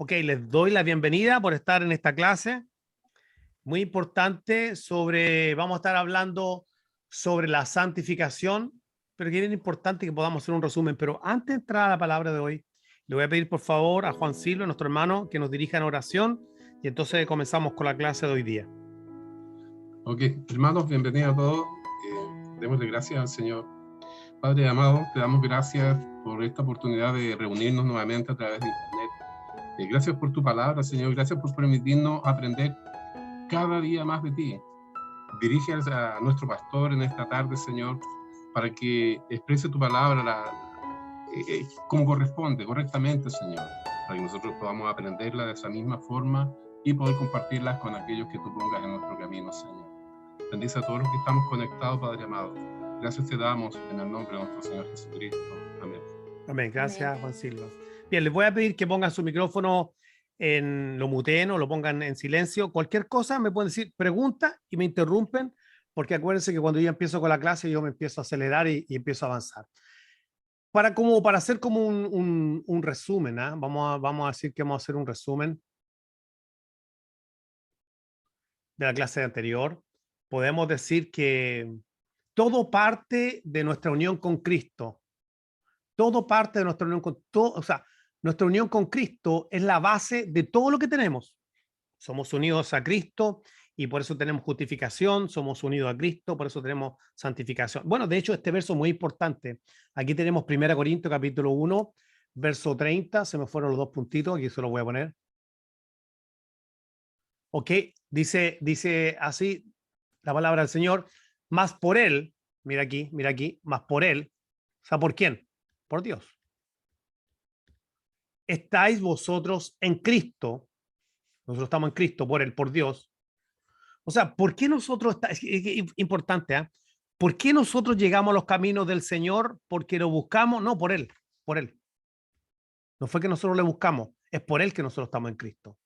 Ok, les doy la bienvenida por estar en esta clase. Muy importante vamos a estar hablando sobre la santificación, pero que es bien importante que podamos hacer un resumen. Pero antes de entrar a la palabra de hoy, le voy a pedir por favor a Juan Silva, nuestro hermano, que nos dirija en oración y entonces comenzamos con la clase de hoy día. Ok, hermanos, bienvenidos a todos. Démosle gracias al Señor. Padre amado, te damos gracias por esta oportunidad de reunirnos nuevamente a través de Internet. Gracias por tu palabra, Señor. Gracias por permitirnos aprender cada día más de ti. Dirige a nuestro pastor en esta tarde, Señor, para que exprese tu palabra como corresponde, correctamente, Señor, para que nosotros podamos aprenderla de esa misma forma y poder compartirlas con aquellos que tú pongas en nuestro camino, Señor. Bendice a todos los que estamos conectados, Padre amado. Gracias te damos en el nombre de nuestro Señor Jesucristo. Amén. Amén. Gracias, Juan Silva. Bien, les voy a pedir que pongan su micrófono lo muteen o lo pongan en silencio. Cualquier cosa me pueden decir pregunta y me interrumpen, porque acuérdense que cuando yo empiezo con la clase yo me empiezo a acelerar y empiezo a avanzar. Para hacer como un resumen, ¿eh? Vamos a decir que vamos a hacer un resumen de la clase anterior. Podemos decir que todo parte de nuestra unión con Cristo. Todo parte de nuestra unión con todo, o sea, nuestra unión con Cristo es la base de todo lo que tenemos. Somos unidos a Cristo y por eso tenemos justificación, somos unidos a Cristo, por eso tenemos santificación. Bueno, de hecho, este verso es muy importante. Aquí tenemos 1 Corintios capítulo 1, verso 30, se me fueron los dos puntitos, aquí se los voy a poner. Ok, dice así la palabra del Señor, más por Él, mira aquí, más por Él, o sea, ¿por quién? Por Dios. Estáis vosotros en Cristo, nosotros estamos en Cristo por Él, por Dios. O sea, ¿por qué nosotros, es importante, ¿eh? ¿Por qué nosotros llegamos a los caminos del Señor? Porque lo buscamos, no, por Él, por Él. No fue que nosotros le buscamos, es por Él que nosotros estamos en Cristo.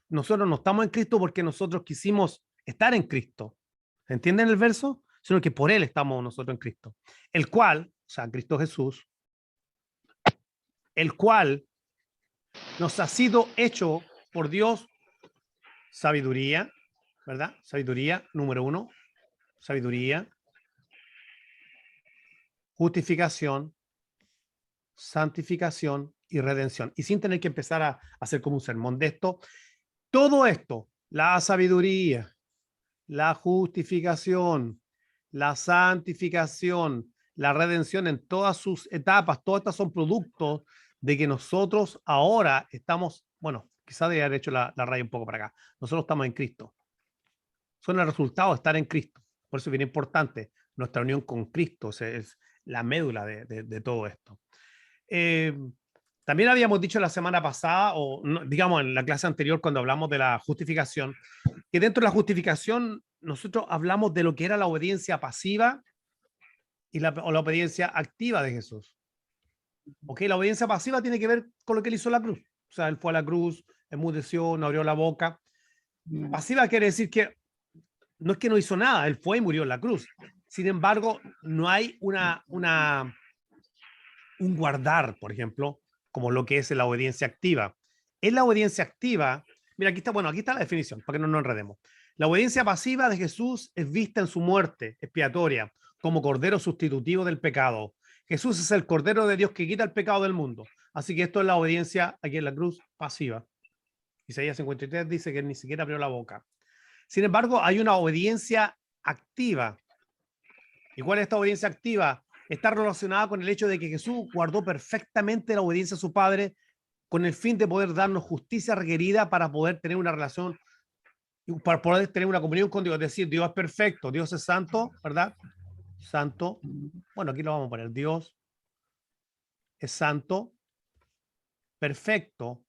Nosotros no estamos en Cristo porque nosotros quisimos estar en Cristo. ¿Entienden el verso? Sino que por Él estamos nosotros en Cristo. El cual, o sea, Cristo Jesús, el cual nos ha sido hecho por Dios sabiduría, ¿verdad? Sabiduría, número 1, sabiduría, justificación, santificación y redención. Y sin tener que empezar a hacer como un sermón de esto, todo esto, la sabiduría, la justificación, la santificación, la redención en todas sus etapas, todas estas son productos de que nosotros ahora estamos, bueno, quizás de haber hecho la raya un poco para acá, nosotros estamos en Cristo. Son el resultado de estar en Cristo. Por eso es bien importante nuestra unión con Cristo, es la médula de todo esto. También habíamos dicho la semana pasada, o no, digamos en la clase anterior, cuando hablamos de la justificación, que dentro de la justificación nosotros hablamos de lo que era la obediencia pasiva y la obediencia activa de Jesús. Ok, la obediencia pasiva tiene que ver con lo que él hizo en la cruz. O sea, él fue a la cruz, enmudeció, no abrió la boca. Pasiva quiere decir que no es que no hizo nada, él fue y murió en la cruz. Sin embargo, no hay un guardar, por ejemplo, como lo que es la obediencia activa. En la obediencia activa, mira, aquí está la definición, para que no nos enredemos. La obediencia pasiva de Jesús es vista en su muerte expiatoria como cordero sustitutivo del pecado. Jesús es el cordero de Dios que quita el pecado del mundo. Así que esto es la obediencia aquí en la cruz pasiva. Isaías 53 dice que él ni siquiera abrió la boca. Sin embargo, hay una obediencia activa. ¿Y cuál es esta obediencia activa? Está relacionada con el hecho de que Jesús guardó perfectamente la obediencia a su Padre con el fin de poder darnos justicia requerida para poder tener una relación, para poder tener una comunión con Dios. Es decir, Dios es perfecto, Dios es santo, ¿verdad? Santo. Bueno, aquí lo vamos a poner. Dios es santo, perfecto.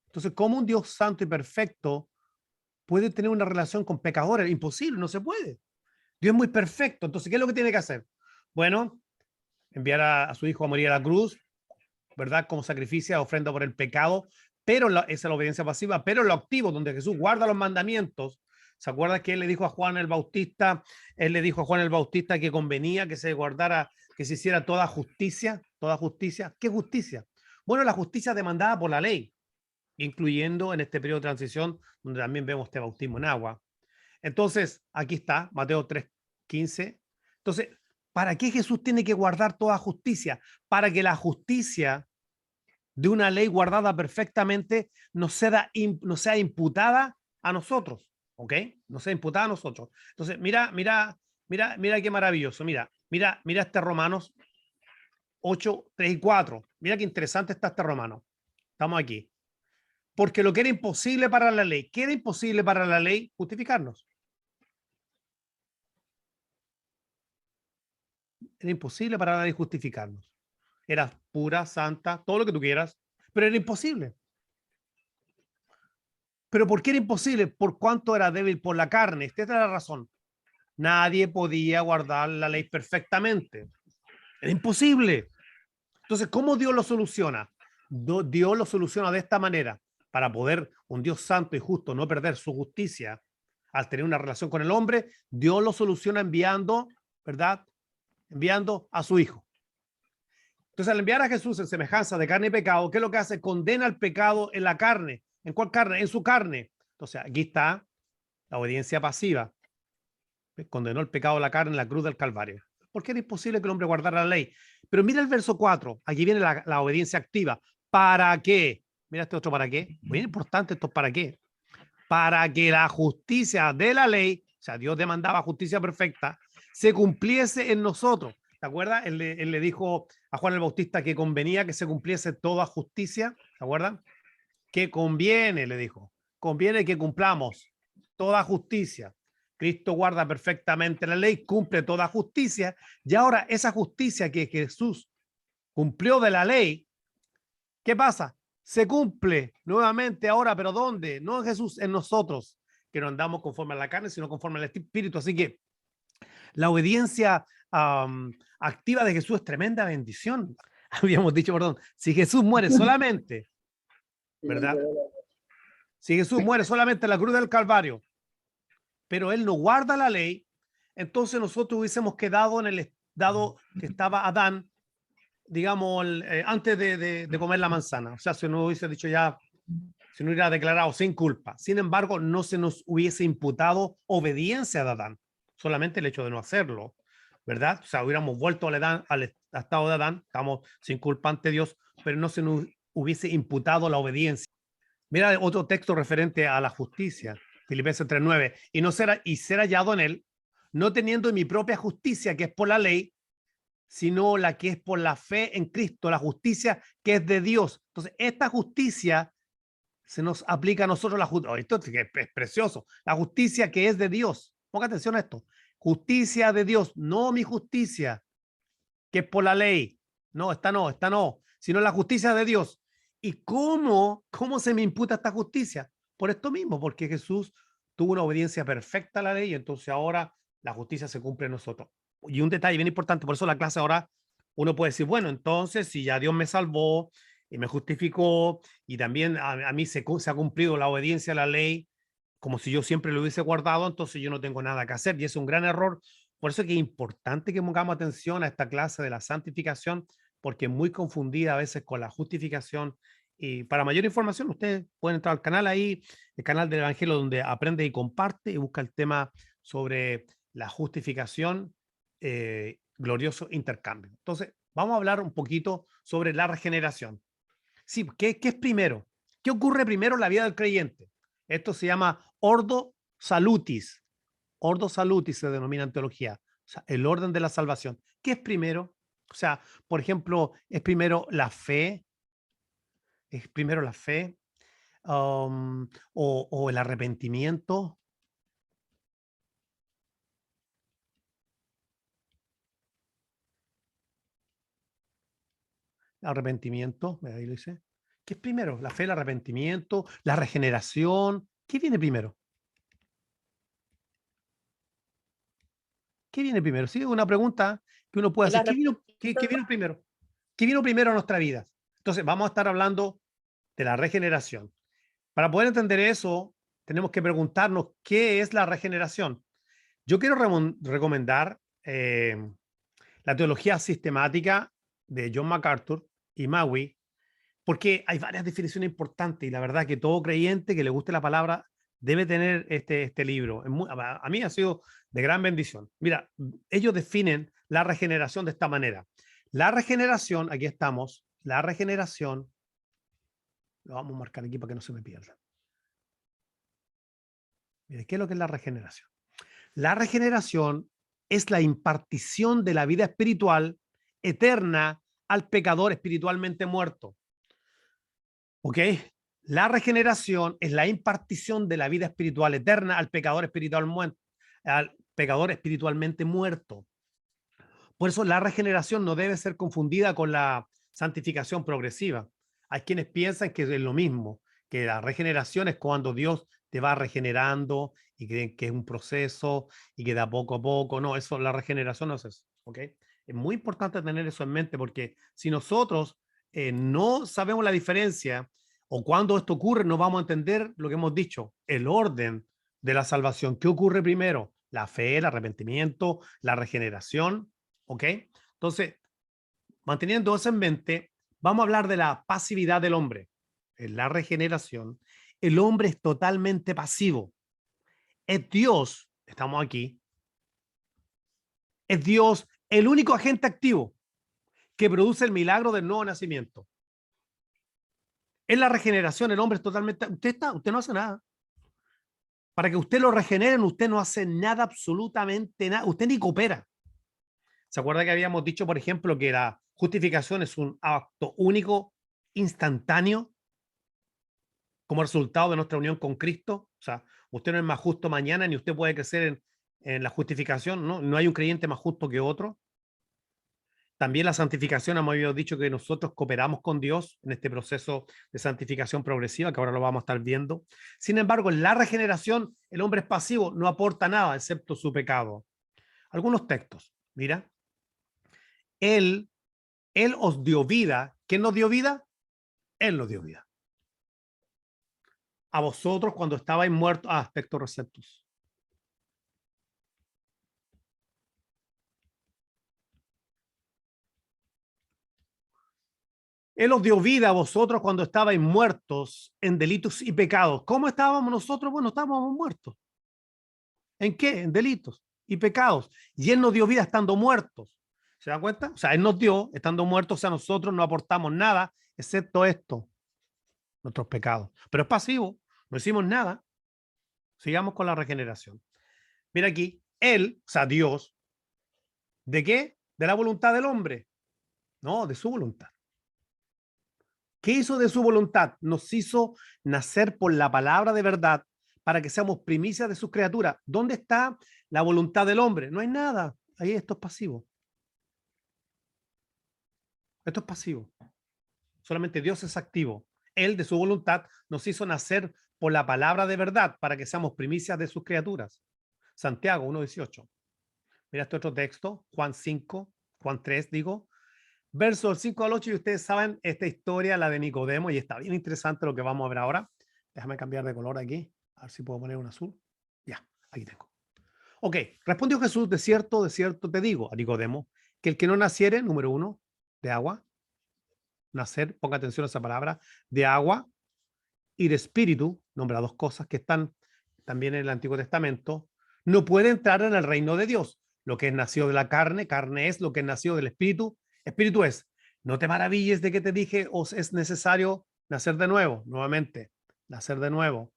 Entonces, ¿cómo un Dios santo y perfecto puede tener una relación con pecadores? Imposible, no se puede. Dios es muy perfecto. Entonces, ¿qué es lo que tiene que hacer? Bueno, enviar a su hijo a morir a la cruz, ¿verdad? Como sacrificio, ofrenda por el pecado, pero esa es la obediencia pasiva, pero lo activo, donde Jesús guarda los mandamientos. ¿Se acuerda que él le dijo a Juan el Bautista? Él le dijo a Juan el Bautista que convenía que se guardara, que se hiciera toda justicia, toda justicia. ¿Qué justicia? Bueno, la justicia demandada por la ley. incluyendo en este periodo de transición, donde también vemos este bautismo en agua. Entonces, aquí está, Mateo 3:15. Entonces, ¿para qué Jesús tiene que guardar toda justicia? Para que la justicia de una ley guardada perfectamente no sea imputada a nosotros, ¿ok? No sea imputada a nosotros. Entonces, mira qué maravilloso. Mira este Romanos 8:3 y 4. Mira qué interesante está este Romano. Estamos aquí. Porque lo que era imposible para la ley, ¿qué era imposible para la ley? Justificarnos. Era imposible para la ley justificarnos. Era pura, santa, todo lo que tú quieras, pero era imposible. ¿Pero por qué era imposible? Por cuánto era débil por la carne. Esta es la razón. Nadie podía guardar la ley perfectamente. Era imposible. Entonces, ¿cómo Dios lo soluciona? Dios lo soluciona de esta manera, para poder un Dios santo y justo no perder su justicia al tener una relación con el hombre. Dios lo soluciona enviando, ¿verdad? Enviando a su Hijo. Entonces, al enviar a Jesús en semejanza de carne y pecado, ¿qué es lo que hace? Condena el pecado en la carne. ¿En cuál carne? En su carne. Entonces, aquí está la obediencia pasiva. Condenó el pecado de la carne en la cruz del Calvario. Porque era imposible que el hombre guardara la ley. Pero mira el verso 4. Aquí viene la obediencia activa. ¿Para qué? Mira este otro para qué. Muy importante esto, ¿para qué? Para que la justicia de la ley, o sea, Dios demandaba justicia perfecta, se cumpliese en nosotros. ¿Te acuerdas? Él le dijo a Juan el Bautista que convenía que se cumpliese toda justicia. ¿Te acuerdas? Que conviene, le dijo. Conviene que cumplamos toda justicia. Cristo guarda perfectamente la ley, cumple toda justicia. Y ahora esa justicia que Jesús cumplió de la ley, ¿qué pasa? Se cumple nuevamente ahora, pero ¿dónde? No en Jesús, en nosotros, que no andamos conforme a la carne, sino conforme al Espíritu. Así que la obediencia activa de Jesús es tremenda bendición. Habíamos dicho, perdón, si Jesús muere solamente, ¿verdad? Si Jesús muere solamente en la cruz del Calvario, pero él no guarda la ley, entonces nosotros hubiésemos quedado en el estado que estaba Adán, digamos, antes de comer la manzana. O sea, si no hubiese dicho ya, si no hubiera declarado sin culpa. Sin embargo, no se nos hubiese imputado obediencia de Adán, solamente el hecho de no hacerlo, ¿verdad? O sea, hubiéramos vuelto al estado de Adán, estamos sin culpa ante Dios, pero no se nos hubiese imputado la obediencia. Mira otro texto referente a la justicia, Filipenses 3:9, y ser hallado en él, no teniendo mi propia justicia, que es por la ley, sino la que es por la fe en Cristo, la justicia que es de Dios. Entonces, esta justicia se nos aplica a nosotros, esto es precioso, la justicia que es de Dios. Ponga atención a esto. Justicia de Dios, no mi justicia, que es por la ley. No, esta no, sino la justicia de Dios. ¿Y cómo se me imputa esta justicia? Por esto mismo, porque Jesús tuvo una obediencia perfecta a la ley y entonces ahora la justicia se cumple en nosotros. Y un detalle bien importante, por eso la clase ahora uno puede decir, bueno, entonces si ya Dios me salvó y me justificó y también a mí se ha cumplido la obediencia a la ley, como si yo siempre lo hubiese guardado, entonces yo no tengo nada que hacer y es un gran error. Por eso es que es importante que pongamos atención a esta clase de la santificación, porque es muy confundida a veces con la justificación. Y para mayor información, ustedes pueden entrar al canal ahí, el canal del Evangelio, donde aprende y comparte y busca el tema sobre la justificación, glorioso intercambio. Entonces, vamos a hablar un poquito sobre la regeneración. Sí, ¿qué es primero? ¿Qué ocurre primero en la vida del creyente? Esto se llama ordo salutis. Ordo salutis se denomina en teología. O sea, el orden de la salvación. ¿Qué es primero? O sea, por ejemplo, ¿es primero la fe? ¿Es primero la fe? ¿O el arrepentimiento? Arrepentimiento, ahí lo dice. ¿Qué es primero? ¿La fe, el arrepentimiento, la regeneración? ¿Qué viene primero? ¿Qué viene primero? Sí, una pregunta que uno puede El hacer. ¿Qué arrepentimiento, vino primero? ¿Qué vino primero a nuestra vida? Entonces, vamos a estar hablando de la regeneración. Para poder entender eso, tenemos que preguntarnos qué es la regeneración. Yo quiero recomendar la teología sistemática de John MacArthur y Maui, porque hay varias definiciones importantes y la verdad que todo creyente que le guste la palabra debe tener este libro. A mí ha sido de gran bendición. Mira, ellos definen la regeneración de esta manera. La regeneración, aquí estamos, la regeneración, lo vamos a marcar aquí para que no se me pierda. Mire, ¿qué es lo que es la regeneración? La regeneración es la impartición de la vida espiritual eterna al pecador espiritualmente muerto. ¿Ok? La regeneración es la impartición de la vida espiritual eterna al pecador espiritualmente muerto. Por eso la regeneración no debe ser confundida con la santificación progresiva. Hay quienes piensan que es lo mismo, que la regeneración es cuando Dios te va regenerando y creen que es un proceso y que da poco a poco. No, eso, la regeneración no es eso. ¿Ok? Es muy importante tener eso en mente porque si nosotros no sabemos la diferencia o cuando esto ocurre, no vamos a entender lo que hemos dicho, el orden de la salvación. ¿Qué ocurre primero? La fe, el arrepentimiento, la regeneración. ¿Ok? Entonces, manteniendo eso en mente, vamos a hablar de la pasividad del hombre. En la regeneración, el hombre es totalmente pasivo. Es Dios, estamos aquí, es Dios el único agente activo que produce el milagro del nuevo nacimiento. En la regeneración, el hombre es totalmente, usted no hace nada. Para que usted lo regeneren, usted no hace nada, absolutamente nada, usted ni coopera. ¿Se acuerda que habíamos dicho, por ejemplo, que la justificación es un acto único, instantáneo, como resultado de nuestra unión con Cristo? O sea, usted no es más justo mañana, ni usted puede crecer en la justificación, ¿no? No hay un creyente más justo que otro. También la santificación, hemos dicho que nosotros cooperamos con Dios en este proceso de santificación progresiva, que ahora lo vamos a estar viendo. Sin embargo, en la regeneración, el hombre es pasivo, no aporta nada, excepto su pecado. Algunos textos, mira. Él os dio vida. ¿Quién nos dio vida? Él nos dio vida. A vosotros cuando estabais muertos, aspectos receptos. Él os dio vida a vosotros cuando estabais muertos en delitos y pecados. ¿Cómo estábamos nosotros? Bueno, estábamos muertos. ¿En qué? En delitos y pecados. Y Él nos dio vida estando muertos. ¿Se dan cuenta? O sea, Él nos dio estando muertos, o sea, nosotros no aportamos nada, excepto esto, nuestros pecados. Pero es pasivo, no hicimos nada. Sigamos con la regeneración. Mira aquí, Él, o sea, Dios, ¿de qué? ¿De la voluntad del hombre? No, de su voluntad. ¿Qué hizo de su voluntad? Nos hizo nacer por la palabra de verdad para que seamos primicias de sus criaturas. ¿Dónde está la voluntad del hombre? No hay nada. Ahí esto es pasivo. Esto es pasivo. Solamente Dios es activo. Él, de su voluntad, nos hizo nacer por la palabra de verdad para que seamos primicias de sus criaturas. Santiago 1:18. Mira este otro texto, Juan 5, Juan 3, digo. Versos 5 al 8, y ustedes saben esta historia, la de Nicodemo, y está bien interesante lo que vamos a ver ahora. Déjame cambiar de color aquí, a ver si puedo poner un azul. Ya, aquí tengo. Ok, respondió Jesús, de cierto te digo, a Nicodemo, que el que no naciere, número 1, de agua, nacer, ponga atención a esa palabra, de agua y de espíritu, nombra dos cosas que están también en el Antiguo Testamento, no puede entrar en el reino de Dios. Lo que es nacido de la carne, carne es; lo que es nacido del espíritu, espíritu es. No te maravilles de que te dije, os es necesario nacer de nuevo, nuevamente, nacer de nuevo.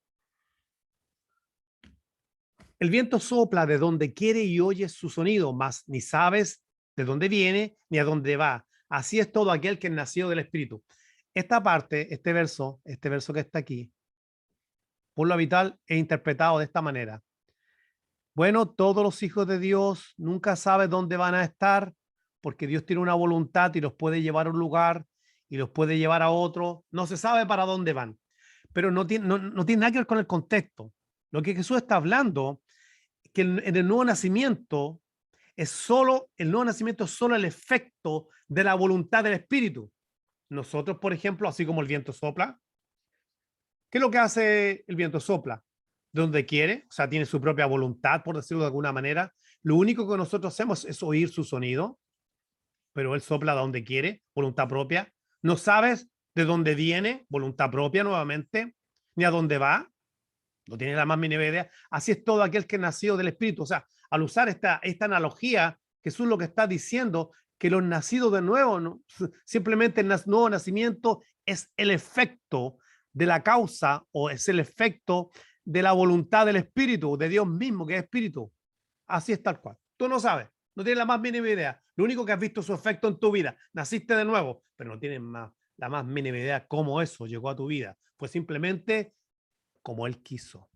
El viento sopla de donde quiere y oyes su sonido, mas ni sabes de dónde viene ni a dónde va. Así es todo aquel que es nacido del espíritu. Esta parte, este verso que está aquí, por lo habitual es interpretado de esta manera. Bueno, todos los hijos de Dios nunca saben dónde van a estar porque Dios tiene una voluntad y los puede llevar a un lugar y los puede llevar a otro. No se sabe para dónde van, pero no tiene nada que ver con el contexto. Lo que Jesús está hablando es que en el nuevo nacimiento el nuevo nacimiento es solo el efecto de la voluntad del Espíritu. Nosotros, por ejemplo, así como el viento sopla, ¿qué es lo que hace el viento? Sopla donde quiere, o sea, tiene su propia voluntad, por decirlo de alguna manera. Lo único que nosotros hacemos es oír su sonido, pero él sopla donde quiere, voluntad propia. No sabes de dónde viene, voluntad propia nuevamente, ni a dónde va, no tiene la más mínima idea. Así es todo aquel que nació del Espíritu. O sea, al usar esta analogía, Jesús lo que está diciendo, que los nacidos de nuevo, ¿no? Simplemente el nuevo nacimiento es el efecto de la causa o es el efecto de la voluntad del Espíritu, de Dios mismo, que es Espíritu. Así es tal cual. Tú no sabes, no tienes la más mínima idea. Lo único que has visto su efecto en tu vida. Naciste de nuevo, pero no tienes la más mínima idea cómo eso llegó a tu vida. Fue simplemente como Él quiso.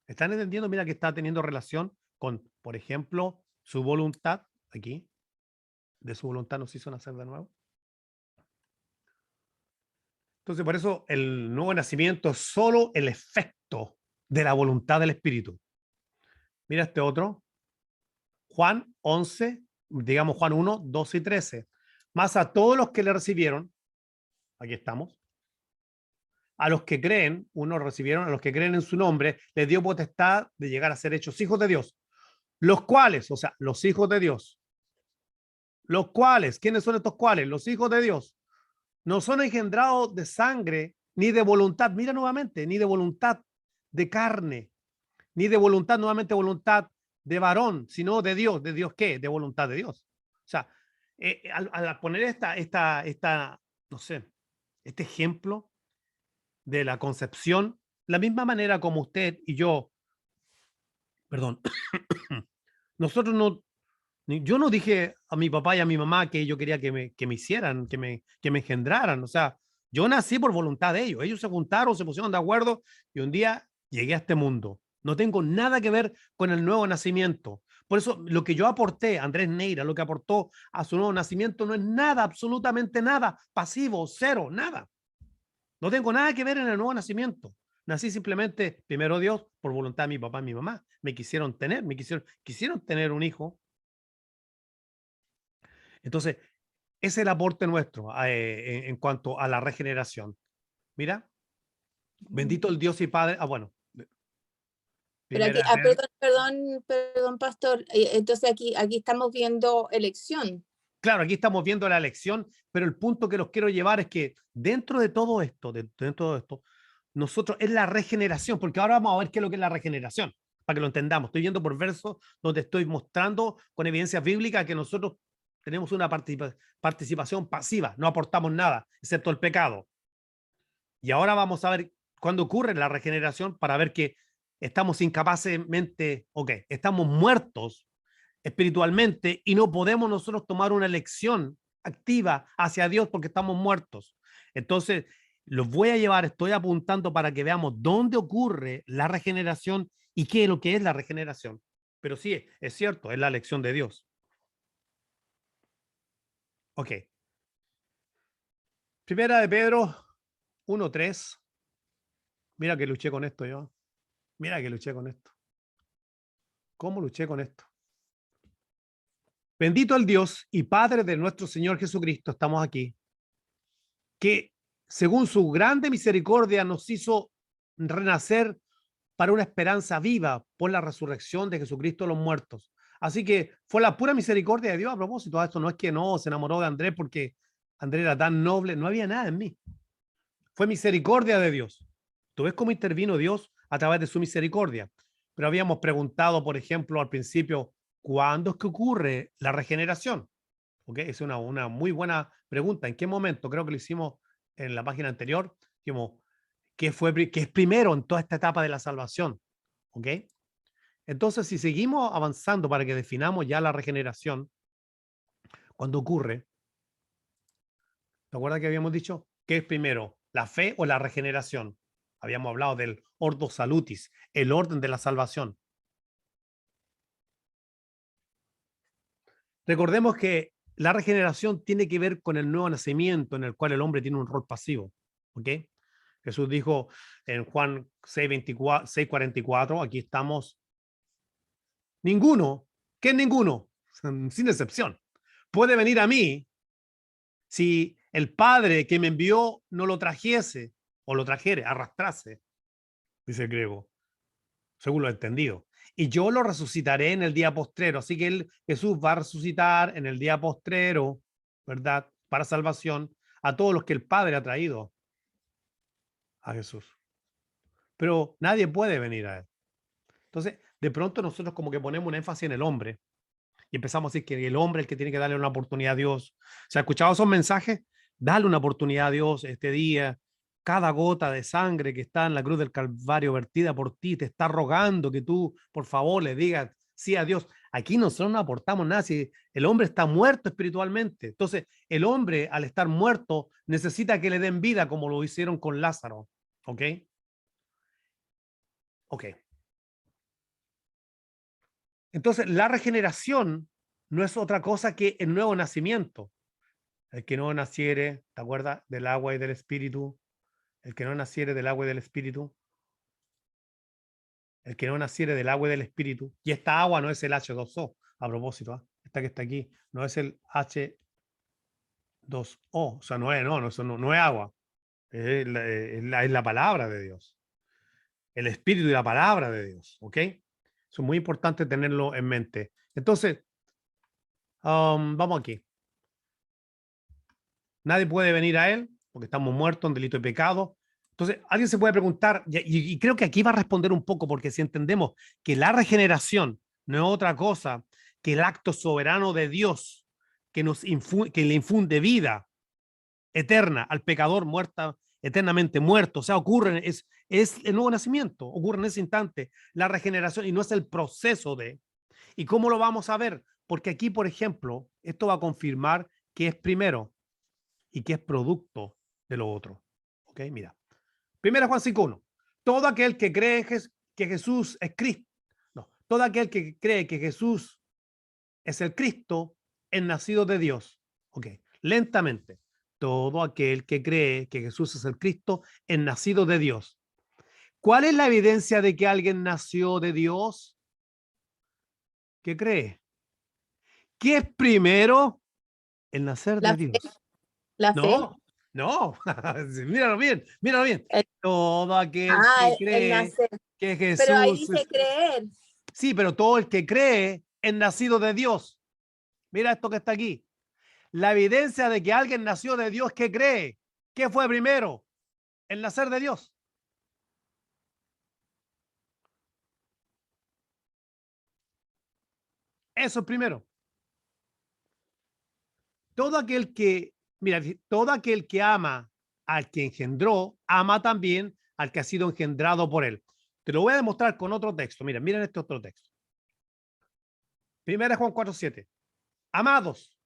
¿Están entendiendo? Mira que está teniendo relación con, por ejemplo, su voluntad, aquí, de su voluntad nos hizo nacer de nuevo. Entonces, por eso el nuevo nacimiento es solo el efecto de la voluntad del Espíritu. Mira este otro, Juan 11, digamos Juan 1, 12 y 13. Más a todos los que le recibieron, aquí estamos, a los que creen, unos recibieron, a los que creen en su nombre, les dio potestad de llegar a ser hechos hijos de Dios. Los cuales, o sea, los hijos de Dios, los cuales, ¿quiénes son estos cuales? Los hijos de Dios, no son engendrados de sangre, ni de voluntad, mira nuevamente, ni de voluntad de carne, ni de voluntad, nuevamente voluntad de varón, sino de Dios. ¿De Dios qué? De voluntad de Dios. O sea, al poner no sé, este ejemplo de la concepción, la misma manera como usted y yo, perdón, nosotros no, yo no dije a mi papá y a mi mamá que yo quería que me hicieran, que me engendraran. O sea, yo nací por voluntad de ellos. Ellos se juntaron, se pusieron de acuerdo y un día llegué a este mundo. No tengo nada que ver con el nuevo nacimiento. Por eso lo que yo aporté, Andrés Neira, lo que aportó a su nuevo nacimiento no es nada, absolutamente nada, pasivo, cero, nada. No tengo nada que ver en el nuevo nacimiento. Nací simplemente, primero Dios, por voluntad de mi papá y mi mamá. Me quisieron tener, quisieron tener un hijo. Entonces, ese es el aporte nuestro en cuanto a la regeneración. Mira, bendito el Dios y Padre. Ah, bueno. Pero aquí, Primera de Pedro. perdón, pastor. Entonces aquí estamos viendo elección. Claro, aquí estamos viendo la elección, pero el punto que los quiero llevar es que dentro de todo esto, nosotros es la regeneración, porque ahora vamos a ver qué es lo que es la regeneración, para que lo entendamos. Estoy yendo por versos donde estoy mostrando con evidencias bíblicas que nosotros tenemos una participación pasiva, no aportamos nada, excepto el pecado. Y ahora vamos a ver cuándo ocurre la regeneración para ver que estamos incapazmente, estamos muertos espiritualmente y no podemos nosotros tomar una elección activa hacia Dios porque estamos muertos. Entonces, los voy a llevar, estoy apuntando para que veamos dónde ocurre la regeneración y qué es lo que es la regeneración. Pero sí, es cierto, es la elección de Dios. Ok. Primera de Pedro 1:3. Mira que luché con esto yo. Mira que luché con esto. ¿Cómo luché con esto? Bendito el Dios y Padre de nuestro Señor Jesucristo, estamos aquí, que según su grande misericordia nos hizo renacer para una esperanza viva por la resurrección de Jesucristo de los muertos. Así que fue la pura misericordia de Dios. A propósito de esto, no es que no se enamoró de Andrés porque Andrés era tan noble, no había nada en mí. Fue misericordia de Dios. Tú ves cómo intervino Dios a través de su misericordia. Pero habíamos preguntado, por ejemplo, al principio, ¿cuándo es que ocurre la regeneración? ¿Okay? Es una muy buena pregunta. ¿En qué momento? Creo que lo hicimos en la página anterior. Dijimos, ¿qué es primero en toda esta etapa de la salvación? ¿Ok? Entonces, si seguimos avanzando para que definamos ya la regeneración, ¿cuándo ocurre? ¿Te acuerdas que habíamos dicho? ¿Qué es primero? ¿La fe o la regeneración? Habíamos hablado del ordo salutis, el orden de la salvación. Recordemos que la regeneración tiene que ver con el nuevo nacimiento en el cual el hombre tiene un rol pasivo. ¿Ok? Jesús dijo en Juan 6:44, aquí estamos, ninguno, ¿qué es ninguno? Sin excepción, puede venir a mí si el Padre que me envió no lo trajese o lo trajere, arrastrase, dice el griego, según lo he entendido. Y yo lo resucitaré en el día postrero. Así que Jesús va a resucitar en el día postrero, ¿verdad? Para salvación a todos los que el Padre ha traído a Jesús. Pero nadie puede venir a Él. Entonces, de pronto nosotros como que ponemos un énfasis en el hombre y empezamos a decir que el hombre es el que tiene que darle una oportunidad a Dios. ¿Se ha escuchado esos mensajes? Dale una oportunidad a Dios este día. Cada gota de sangre que está en la cruz del Calvario vertida por ti te está rogando que tú, por favor, le digas sí a Dios. Aquí nosotros no aportamos nada. Si el hombre está muerto espiritualmente. Entonces, el hombre, al estar muerto, necesita que le den vida como lo hicieron con Lázaro. ¿Ok? Ok. Entonces, la regeneración no es otra cosa que el nuevo nacimiento. El que no naciere, ¿te acuerdas? Del agua y del espíritu. El que no naciere del agua y del espíritu. El que no naciere del agua y del espíritu. Y esta agua no es el H2O, a propósito, ¿eh? Esta que está aquí, no es el H2O. O sea, no es agua. Es la palabra de Dios. El espíritu y la palabra de Dios. ¿Ok? Eso es muy importante tenerlo en mente. Entonces, vamos aquí. Nadie puede venir a Él porque estamos muertos en delito y pecado. Entonces, alguien se puede preguntar, y creo que aquí va a responder un poco, porque si entendemos que la regeneración no es otra cosa que el acto soberano de Dios que que le infunde vida eterna al pecador muerta, eternamente muerto, o sea, es el nuevo nacimiento, ocurre en ese instante, la regeneración, y no es el proceso de. ¿Y cómo lo vamos a ver? Porque aquí, por ejemplo, esto va a confirmar que es primero y que es producto de lo otro. ¿Ok? Mira. 1 Juan 5:1. Todo aquel que cree que Jesús es Cristo, no, todo aquel que cree que Jesús es el Cristo es nacido de Dios. Ok, lentamente. Todo aquel que cree que Jesús es el Cristo es nacido de Dios. ¿Cuál es la evidencia de que alguien nació de Dios? ¿Qué cree? ¿Qué es primero? El nacer de La fe, Dios. la fe. No, no, míralo bien, míralo bien. El- Todo aquel que el cree nacer. que Pero ahí Jesús dice es. creer. Sí, pero todo el que cree es nacido de Dios. Mira esto que está aquí. La evidencia de que alguien nació de Dios, que cree. ¿Qué fue primero? El nacer de Dios. Eso es primero. Todo aquel que, mira, todo aquel que ama al que engendró, ama también al que ha sido engendrado por él. Te lo voy a demostrar con otro texto. Miren este otro texto. 1 Juan 4:7. Amados,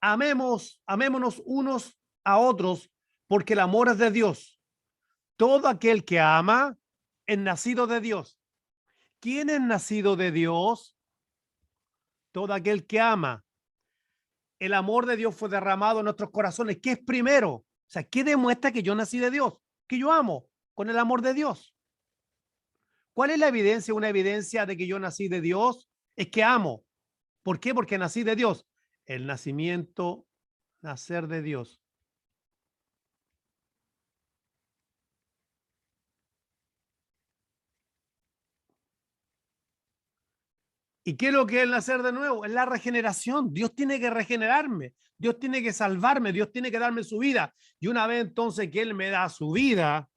amémonos unos a otros, porque el amor es de Dios. Todo aquel que ama es nacido de Dios. ¿Quién es nacido de Dios? Todo aquel que ama. El amor de Dios fue derramado en nuestros corazones. ¿Qué es primero? O sea, ¿qué demuestra que yo nací de Dios? Que yo amo con el amor de Dios. ¿Cuál es la evidencia? Una evidencia de que yo nací de Dios es que amo. ¿Por qué? Porque nací de Dios. El nacimiento, nacer de Dios. ¿Y qué es lo que es el nacer de nuevo? Es la regeneración. Dios tiene que regenerarme. Dios tiene que salvarme. Dios tiene que darme su vida. Y una vez entonces que Él me da su vida,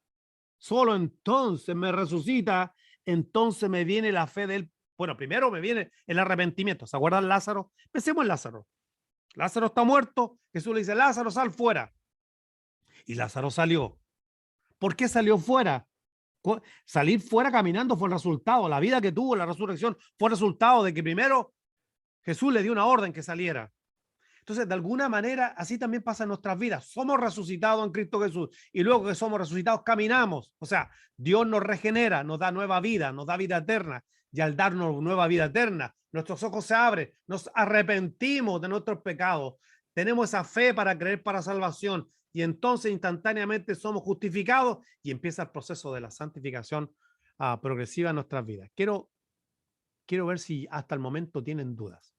solo entonces me resucita, entonces me viene la fe de Él. Bueno, primero me viene el arrepentimiento. ¿Se acuerdan Lázaro? Pensemos en Lázaro. Lázaro está muerto. Jesús le dice, Lázaro, sal fuera. Y Lázaro salió. ¿Por qué salió fuera? Salir fuera caminando fue el resultado. La vida que tuvo, la resurrección, fue el resultado de que primero Jesús le dio una orden que saliera. Entonces, de alguna manera, así también pasa en nuestras vidas. Somos resucitados en Cristo Jesús y luego que somos resucitados, caminamos. O sea, Dios nos regenera, nos da nueva vida, nos da vida eterna. Y al darnos nueva vida eterna, nuestros ojos se abren, nos arrepentimos de nuestros pecados, tenemos esa fe para creer para salvación y entonces instantáneamente somos justificados y empieza el proceso de la santificación progresiva en nuestras vidas. Quiero ver si hasta el momento tienen dudas.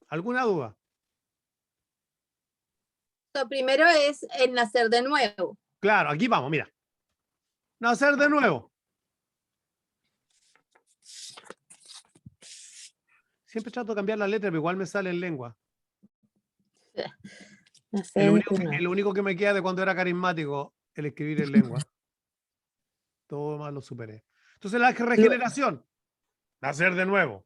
¿Alguna duda? Lo primero es el nacer de nuevo. Claro, aquí vamos, mira. Nacer de nuevo. Siempre trato de cambiar la letra, pero igual me sale en lengua. No sé, El único que me queda de cuando era carismático, el escribir en lengua. Todo más lo superé. Entonces la regeneración, nacer de nuevo.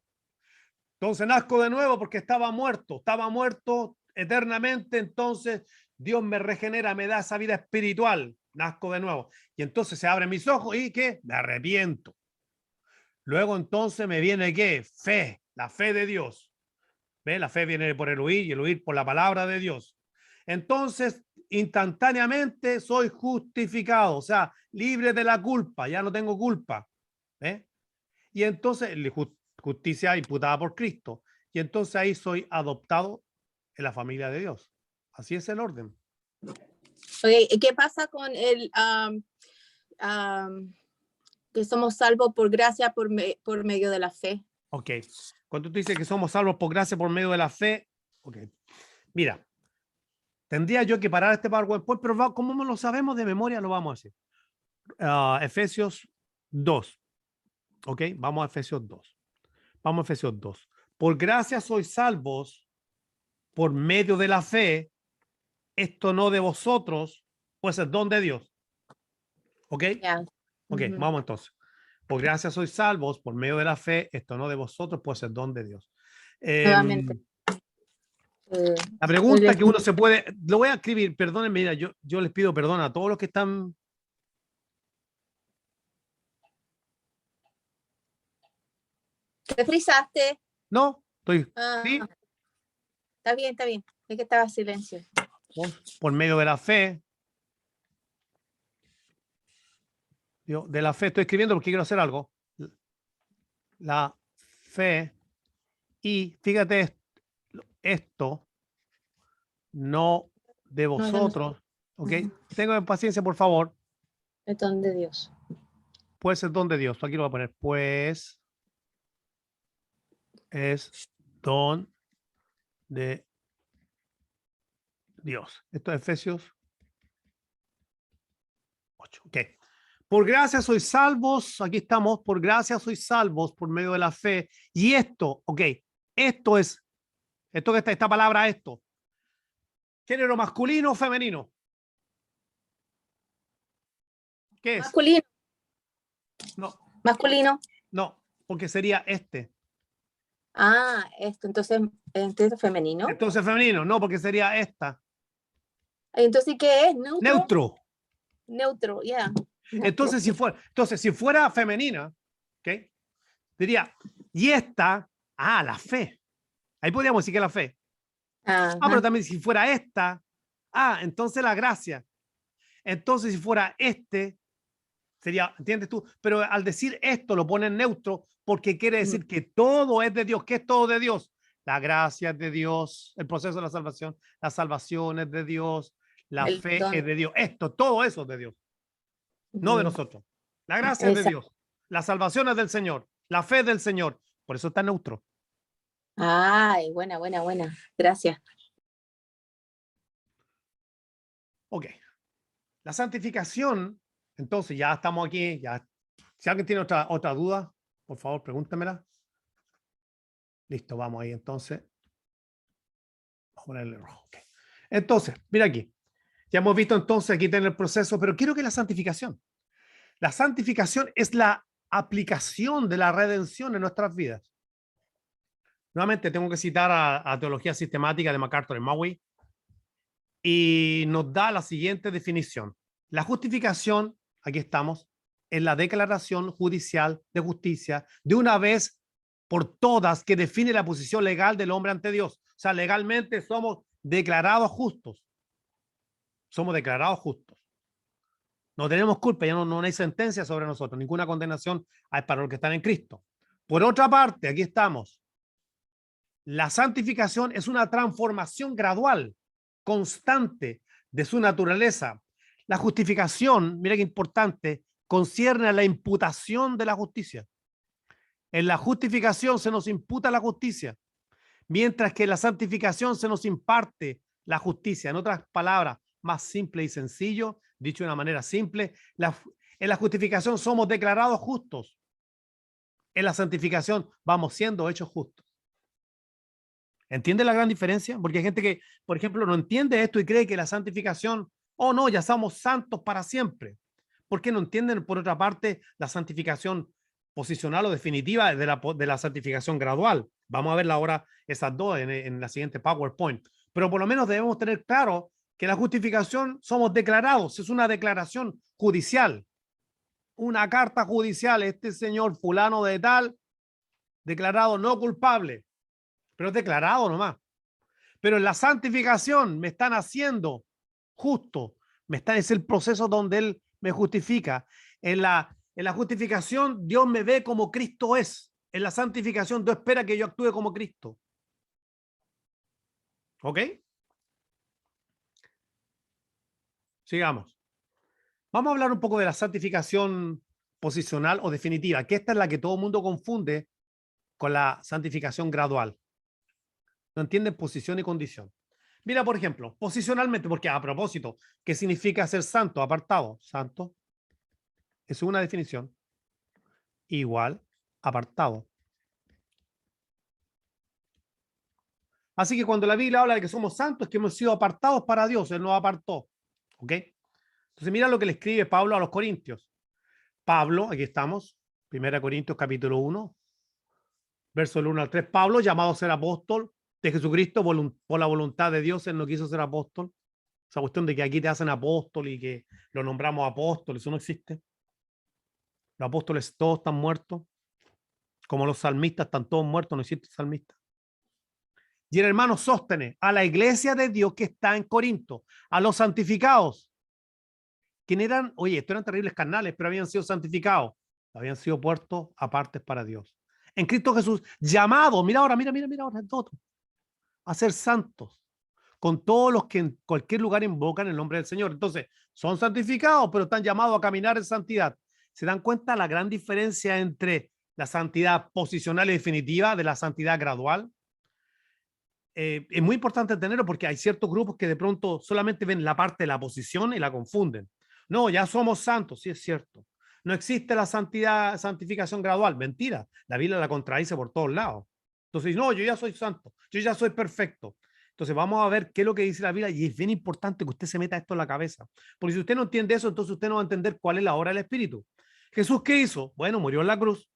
Entonces nazco de nuevo porque estaba muerto eternamente, entonces Dios me regenera, me da esa vida espiritual, nazco de nuevo. Y entonces se abren mis ojos y ¿qué? Me arrepiento. Luego entonces me viene ¿qué? Fe, la fe de Dios. ¿Ve? La fe viene por el oír y el oír por la palabra de Dios. Entonces, instantáneamente soy justificado, o sea, libre de la culpa, ya no tengo culpa. ¿Ve? Y entonces, justicia imputada por Cristo. Y entonces ahí soy adoptado en la familia de Dios. Así es el orden. Okay, ¿qué pasa con que somos salvos por gracia por medio de la fe? Ok. Cuando tú dices que somos salvos por gracia por medio de la fe, ok. Mira, tendría yo que parar este PowerPoint, pero como no lo sabemos de memoria, lo vamos a hacer. Efesios 2. Ok, vamos a Efesios 2. Vamos a Efesios 2. Por gracia sois salvos por medio de la fe, esto no de vosotros, pues es don de Dios. ¿Ok? Yeah. Ok, vamos entonces. Por gracia sois salvos por medio de la fe, esto no de vosotros, pues es don de Dios. Nuevamente. La pregunta que uno se puede, lo voy a escribir, perdónenme, mira, yo les pido perdón a todos los que están. ¿Te frisaste? No, estoy, sí, Está bien, está bien. Es que estaba en silencio. por medio de la fe. Yo, de la fe estoy escribiendo porque quiero hacer algo. La fe y fíjate esto, no de vosotros, ¿ok? Tengan paciencia, por favor. Es don de Dios. Pues es don de Dios. Aquí lo voy a poner. Pues es don de Dios. Esto es Efesios 8. Ok. Por gracia sois salvos. Aquí estamos. Por gracia sois salvos por medio de la fe. Y esto, ok. Esto es, esto que está, esta palabra, esto. ¿Género masculino o femenino? ¿Qué es? Masculino. No, Masculino. no, porque sería este. Ah, esto, entonces femenino. Entonces femenino, no, porque sería esta. Entonces, ¿qué es? Neutro. Neutro. Neutro, ya. Yeah. Entonces, si fuera femenina, ¿ok? Diría, y esta, la fe. Ahí podríamos decir que la fe. Pero también si fuera esta, entonces la gracia. Entonces, si fuera este, sería, ¿entiendes tú? Pero al decir esto lo ponen neutro porque quiere decir que todo es de Dios. ¿Qué es todo de Dios? La gracia es de Dios, el proceso de la salvación es de Dios, la fe es de Dios. Todo eso es de Dios, no de nosotros. La gracia es de Dios, la salvación es del Señor, la fe es del Señor. Por eso está neutro. Ay, buena. Gracias. Ok. La santificación, entonces ya estamos aquí. Ya. Si alguien tiene otra duda, por favor, pregúntemela. Listo, vamos ahí entonces. Vamos a ponerle rojo. Okay. Entonces, mira aquí. Ya hemos visto entonces aquí tener el proceso, pero quiero que la santificación es la aplicación de la redención en nuestras vidas. Nuevamente tengo que citar a Teología Sistemática de MacArthur y Maui y nos da la siguiente definición. La justificación, aquí estamos, es la declaración judicial de justicia de una vez por todas que define la posición legal del hombre ante Dios. O sea, legalmente somos declarados justos. Somos declarados justos. No tenemos culpa, ya no hay sentencia sobre nosotros, ninguna condenación hay para los que están en Cristo. Por otra parte, aquí estamos. La santificación es una transformación gradual, constante de su naturaleza. La justificación, mira qué importante, concierne a la imputación de la justicia. En la justificación se nos imputa la justicia, mientras que en la santificación se nos imparte la justicia. En otras palabras, más simple y sencillo, dicho de una manera simple, en la justificación somos declarados justos. En la santificación vamos siendo hechos justos. ¿Entiende la gran diferencia? Porque hay gente que, por ejemplo, no entiende esto y cree que la santificación, oh no, ya somos santos para siempre. ¿Por qué no entienden, por otra parte, la santificación posicional o definitiva de la santificación gradual? Vamos a ver ahora esas dos en la siguiente PowerPoint. Pero por lo menos debemos tener claro que la justificación somos declarados, es una declaración judicial, una carta judicial. Este señor fulano de tal, declarado no culpable, pero es declarado nomás. Pero en la santificación me están haciendo justo, es el proceso donde Él me justifica. En la justificación Dios me ve como Cristo es. En la santificación Dios espera que yo actúe como Cristo. ¿Ok? Sigamos. Vamos a hablar un poco de la santificación posicional o definitiva, que esta es la que todo el mundo confunde con la santificación gradual. No entienden posición y condición. Mira, por ejemplo, posicionalmente, porque a propósito, ¿qué significa ser santo? Apartado. Santo es una definición. Igual, apartado. Así que cuando la Biblia habla de que somos santos, es que hemos sido apartados para Dios. Él nos apartó. ¿Ok? Entonces mira lo que le escribe Pablo a los Corintios. Pablo, aquí estamos, 1 Corintios capítulo 1, verso del 1 al 3. Pablo, llamado a ser apóstol de Jesucristo por la voluntad de Dios, él no quiso ser apóstol. Esa cuestión de que aquí te hacen apóstol y que lo nombramos apóstol, eso no existe. Los apóstoles todos están muertos. Como los salmistas están todos muertos, no existe salmista. Y el hermano Sóstenes, a la iglesia de Dios que está en Corinto, a los santificados, quien eran, oye, estos eran terribles carnales, pero habían sido santificados, habían sido puestos apartes para Dios. En Cristo Jesús, llamados, mira ahora, mira todo, a ser santos, con todos los que en cualquier lugar invocan el nombre del Señor. Entonces, son santificados, pero están llamados a caminar en santidad. ¿Se dan cuenta la gran diferencia entre la santidad posicional y definitiva de la santidad gradual? Es muy importante entenderlo porque hay ciertos grupos que de pronto solamente ven la parte de la posición y la confunden. No, ya somos santos, sí es cierto. No existe la santificación gradual. Mentira, la Biblia la contradice por todos lados. Entonces, no, yo ya soy santo, yo ya soy perfecto. Entonces vamos a ver qué es lo que dice la Biblia y es bien importante que usted se meta esto en la cabeza. Porque si usted no entiende eso, entonces usted no va a entender cuál es la obra del Espíritu. Jesús, ¿qué hizo? Bueno, murió en la cruz,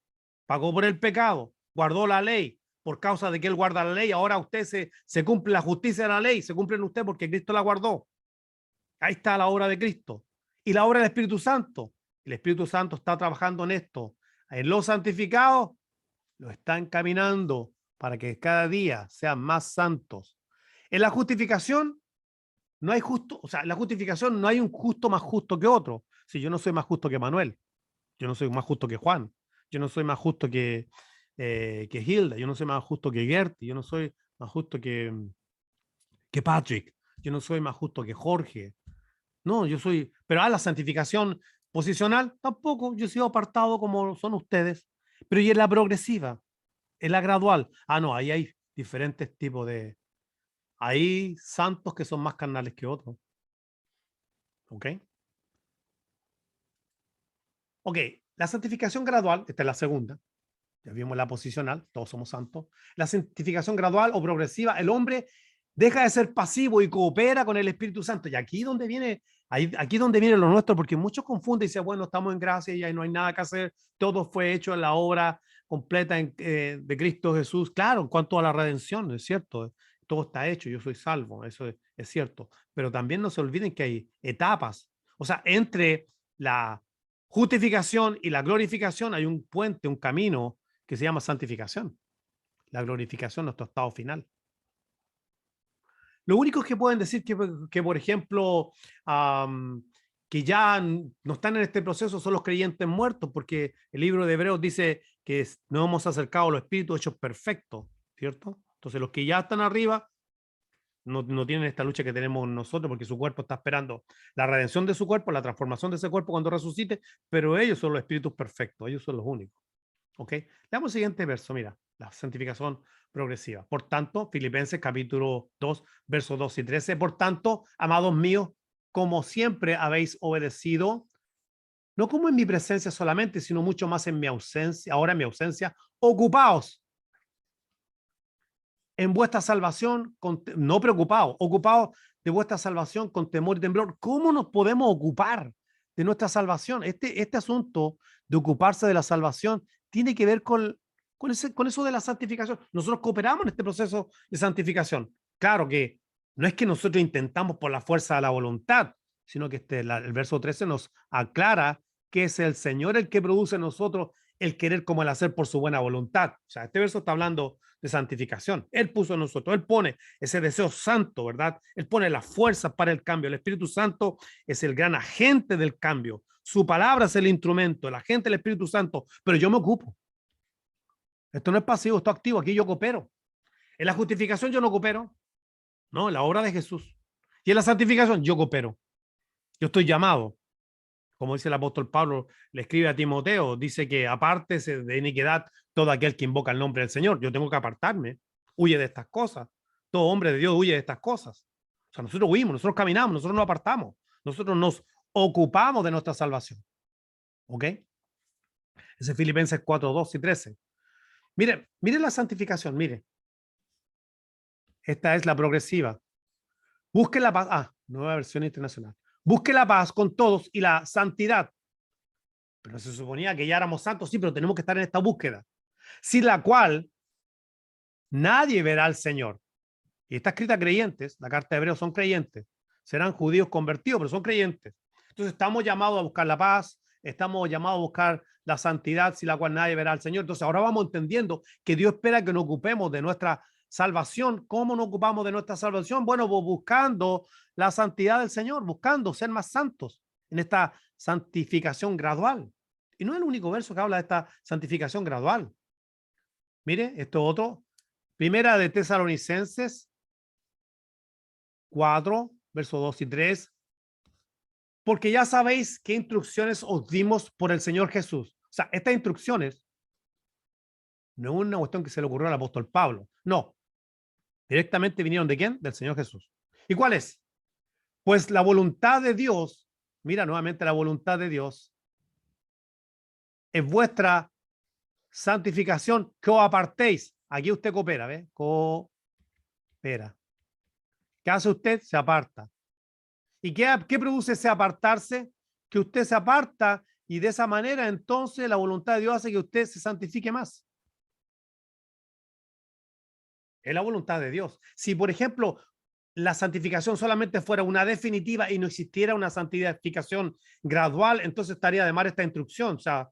pagó por el pecado, guardó la ley. Por causa de que él guarda la ley, ahora usted se cumple la justicia de la ley, se cumple en usted porque Cristo la guardó. Ahí está la obra de Cristo. Y la obra del Espíritu Santo. El Espíritu Santo está trabajando en esto. En los santificados lo está encaminando para que cada día sean más santos. En la justificación no hay justo, o sea, en la justificación no hay un justo más justo que otro. Si yo no soy más justo que Manuel, yo no soy más justo que Juan, yo no soy más justo que Hilda, yo no soy más justo que Gertie, yo no soy más justo que Patrick, yo no soy más justo que Jorge. No, yo soy, pero a la santificación posicional tampoco, yo he sido apartado como son ustedes, pero y en la progresiva, en la gradual, no, ahí hay diferentes tipos de, hay santos que son más carnales que otros. ¿Ok? Ok, la santificación gradual, esta es la segunda. Ya vimos la posicional, todos somos santos. La santificación gradual o progresiva, el hombre deja de ser pasivo y coopera con el Espíritu Santo. Y aquí donde viene, aquí donde viene lo nuestro, porque muchos confunden y dicen, bueno, estamos en gracia y ahí no hay nada que hacer, todo fue hecho en la obra completa de Cristo Jesús. Claro, en cuanto a la redención, es cierto, todo está hecho, yo soy salvo, eso es cierto. Pero también no se olviden que hay etapas. O sea, entre la justificación y la glorificación hay un puente, un camino que se llama santificación. La glorificación, nuestro estado final. Lo único que pueden decir que por ejemplo, que ya no están en este proceso son los creyentes muertos, porque el libro de Hebreos dice que nos hemos acercado a los espíritus hechos perfectos, ¿cierto? Entonces los que ya están arriba no tienen esta lucha que tenemos nosotros, porque su cuerpo está esperando la redención de su cuerpo, la transformación de ese cuerpo cuando resucite, pero ellos son los espíritus perfectos, ellos son los únicos. ¿Ok? Leamos el siguiente verso, mira, la santificación progresiva. Por tanto, Filipenses capítulo 2, versos 2 y 13, por tanto, amados míos, como siempre habéis obedecido, no como en mi presencia solamente, sino mucho más en mi ausencia, ahora en mi ausencia, ocupaos en vuestra salvación, no preocupados, ocupados de vuestra salvación con temor y temblor. ¿Cómo nos podemos ocupar de nuestra salvación? Este asunto de ocuparse de la salvación tiene que ver con eso de la santificación. Nosotros cooperamos en este proceso de santificación. Claro que no es que nosotros intentamos por la fuerza de la voluntad, sino que el verso 13 nos aclara que es el Señor el que produce en nosotros el querer como el hacer por su buena voluntad. O sea, este verso está hablando de santificación. Él puso en nosotros, Él pone ese deseo santo, ¿verdad? Él pone la fuerza para el cambio. El Espíritu Santo es el gran agente del cambio. Su palabra es el instrumento, el agente del Espíritu Santo, pero yo me ocupo. Esto no es pasivo, esto es activo. Aquí yo coopero. En la justificación yo no coopero. No, en la obra de Jesús. Y en la santificación yo coopero. Yo estoy llamado. Como dice el apóstol Pablo, le escribe a Timoteo, dice que apártese de iniquidad todo aquel que invoca el nombre del Señor. Yo tengo que apartarme. Huye de estas cosas. Todo hombre de Dios huye de estas cosas. O sea, nosotros huimos, nosotros caminamos, nosotros nos apartamos. Nosotros nos ocupamos de nuestra salvación. ¿Ok? Ese es Filipenses 4, 2 y 13. Mire la santificación, mire. Esta es la progresiva. Busque la paz. Nueva versión internacional. Busque la paz con todos y la santidad. Pero se suponía que ya éramos santos, sí, pero tenemos que estar en esta búsqueda. Sin la cual nadie verá al Señor. Y está escrita a creyentes, la carta de Hebreos son creyentes. Serán judíos convertidos, pero son creyentes. Entonces estamos llamados a buscar la paz, estamos llamados a buscar la santidad, sin la cual nadie verá al Señor. Entonces ahora vamos entendiendo que Dios espera que nos ocupemos de nuestra salvación. ¿Cómo nos ocupamos de nuestra salvación? Bueno, pues buscando la santidad del Señor, buscando ser más santos en esta santificación gradual. Y no es el único verso que habla de esta santificación gradual. Mire, esto otro. Primera de Tesalonicenses 4, versos 2 y 3. Porque ya sabéis qué instrucciones os dimos por el Señor Jesús. O sea, estas instrucciones no es una cuestión que se le ocurrió al apóstol Pablo. No. Directamente vinieron ¿de quién? Del Señor Jesús. ¿Y cuál es? Pues la voluntad de Dios, mira nuevamente la voluntad de Dios, es vuestra santificación, que os apartéis. Aquí usted coopera, ¿ve? Coopera. ¿Qué hace usted? Se aparta. ¿Y qué produce ese apartarse? Que usted se aparta y de esa manera entonces la voluntad de Dios hace que usted se santifique más. Es la voluntad de Dios. Si, por ejemplo, la santificación solamente fuera una definitiva y no existiera una santificación gradual, entonces estaría de más esta instrucción. O sea,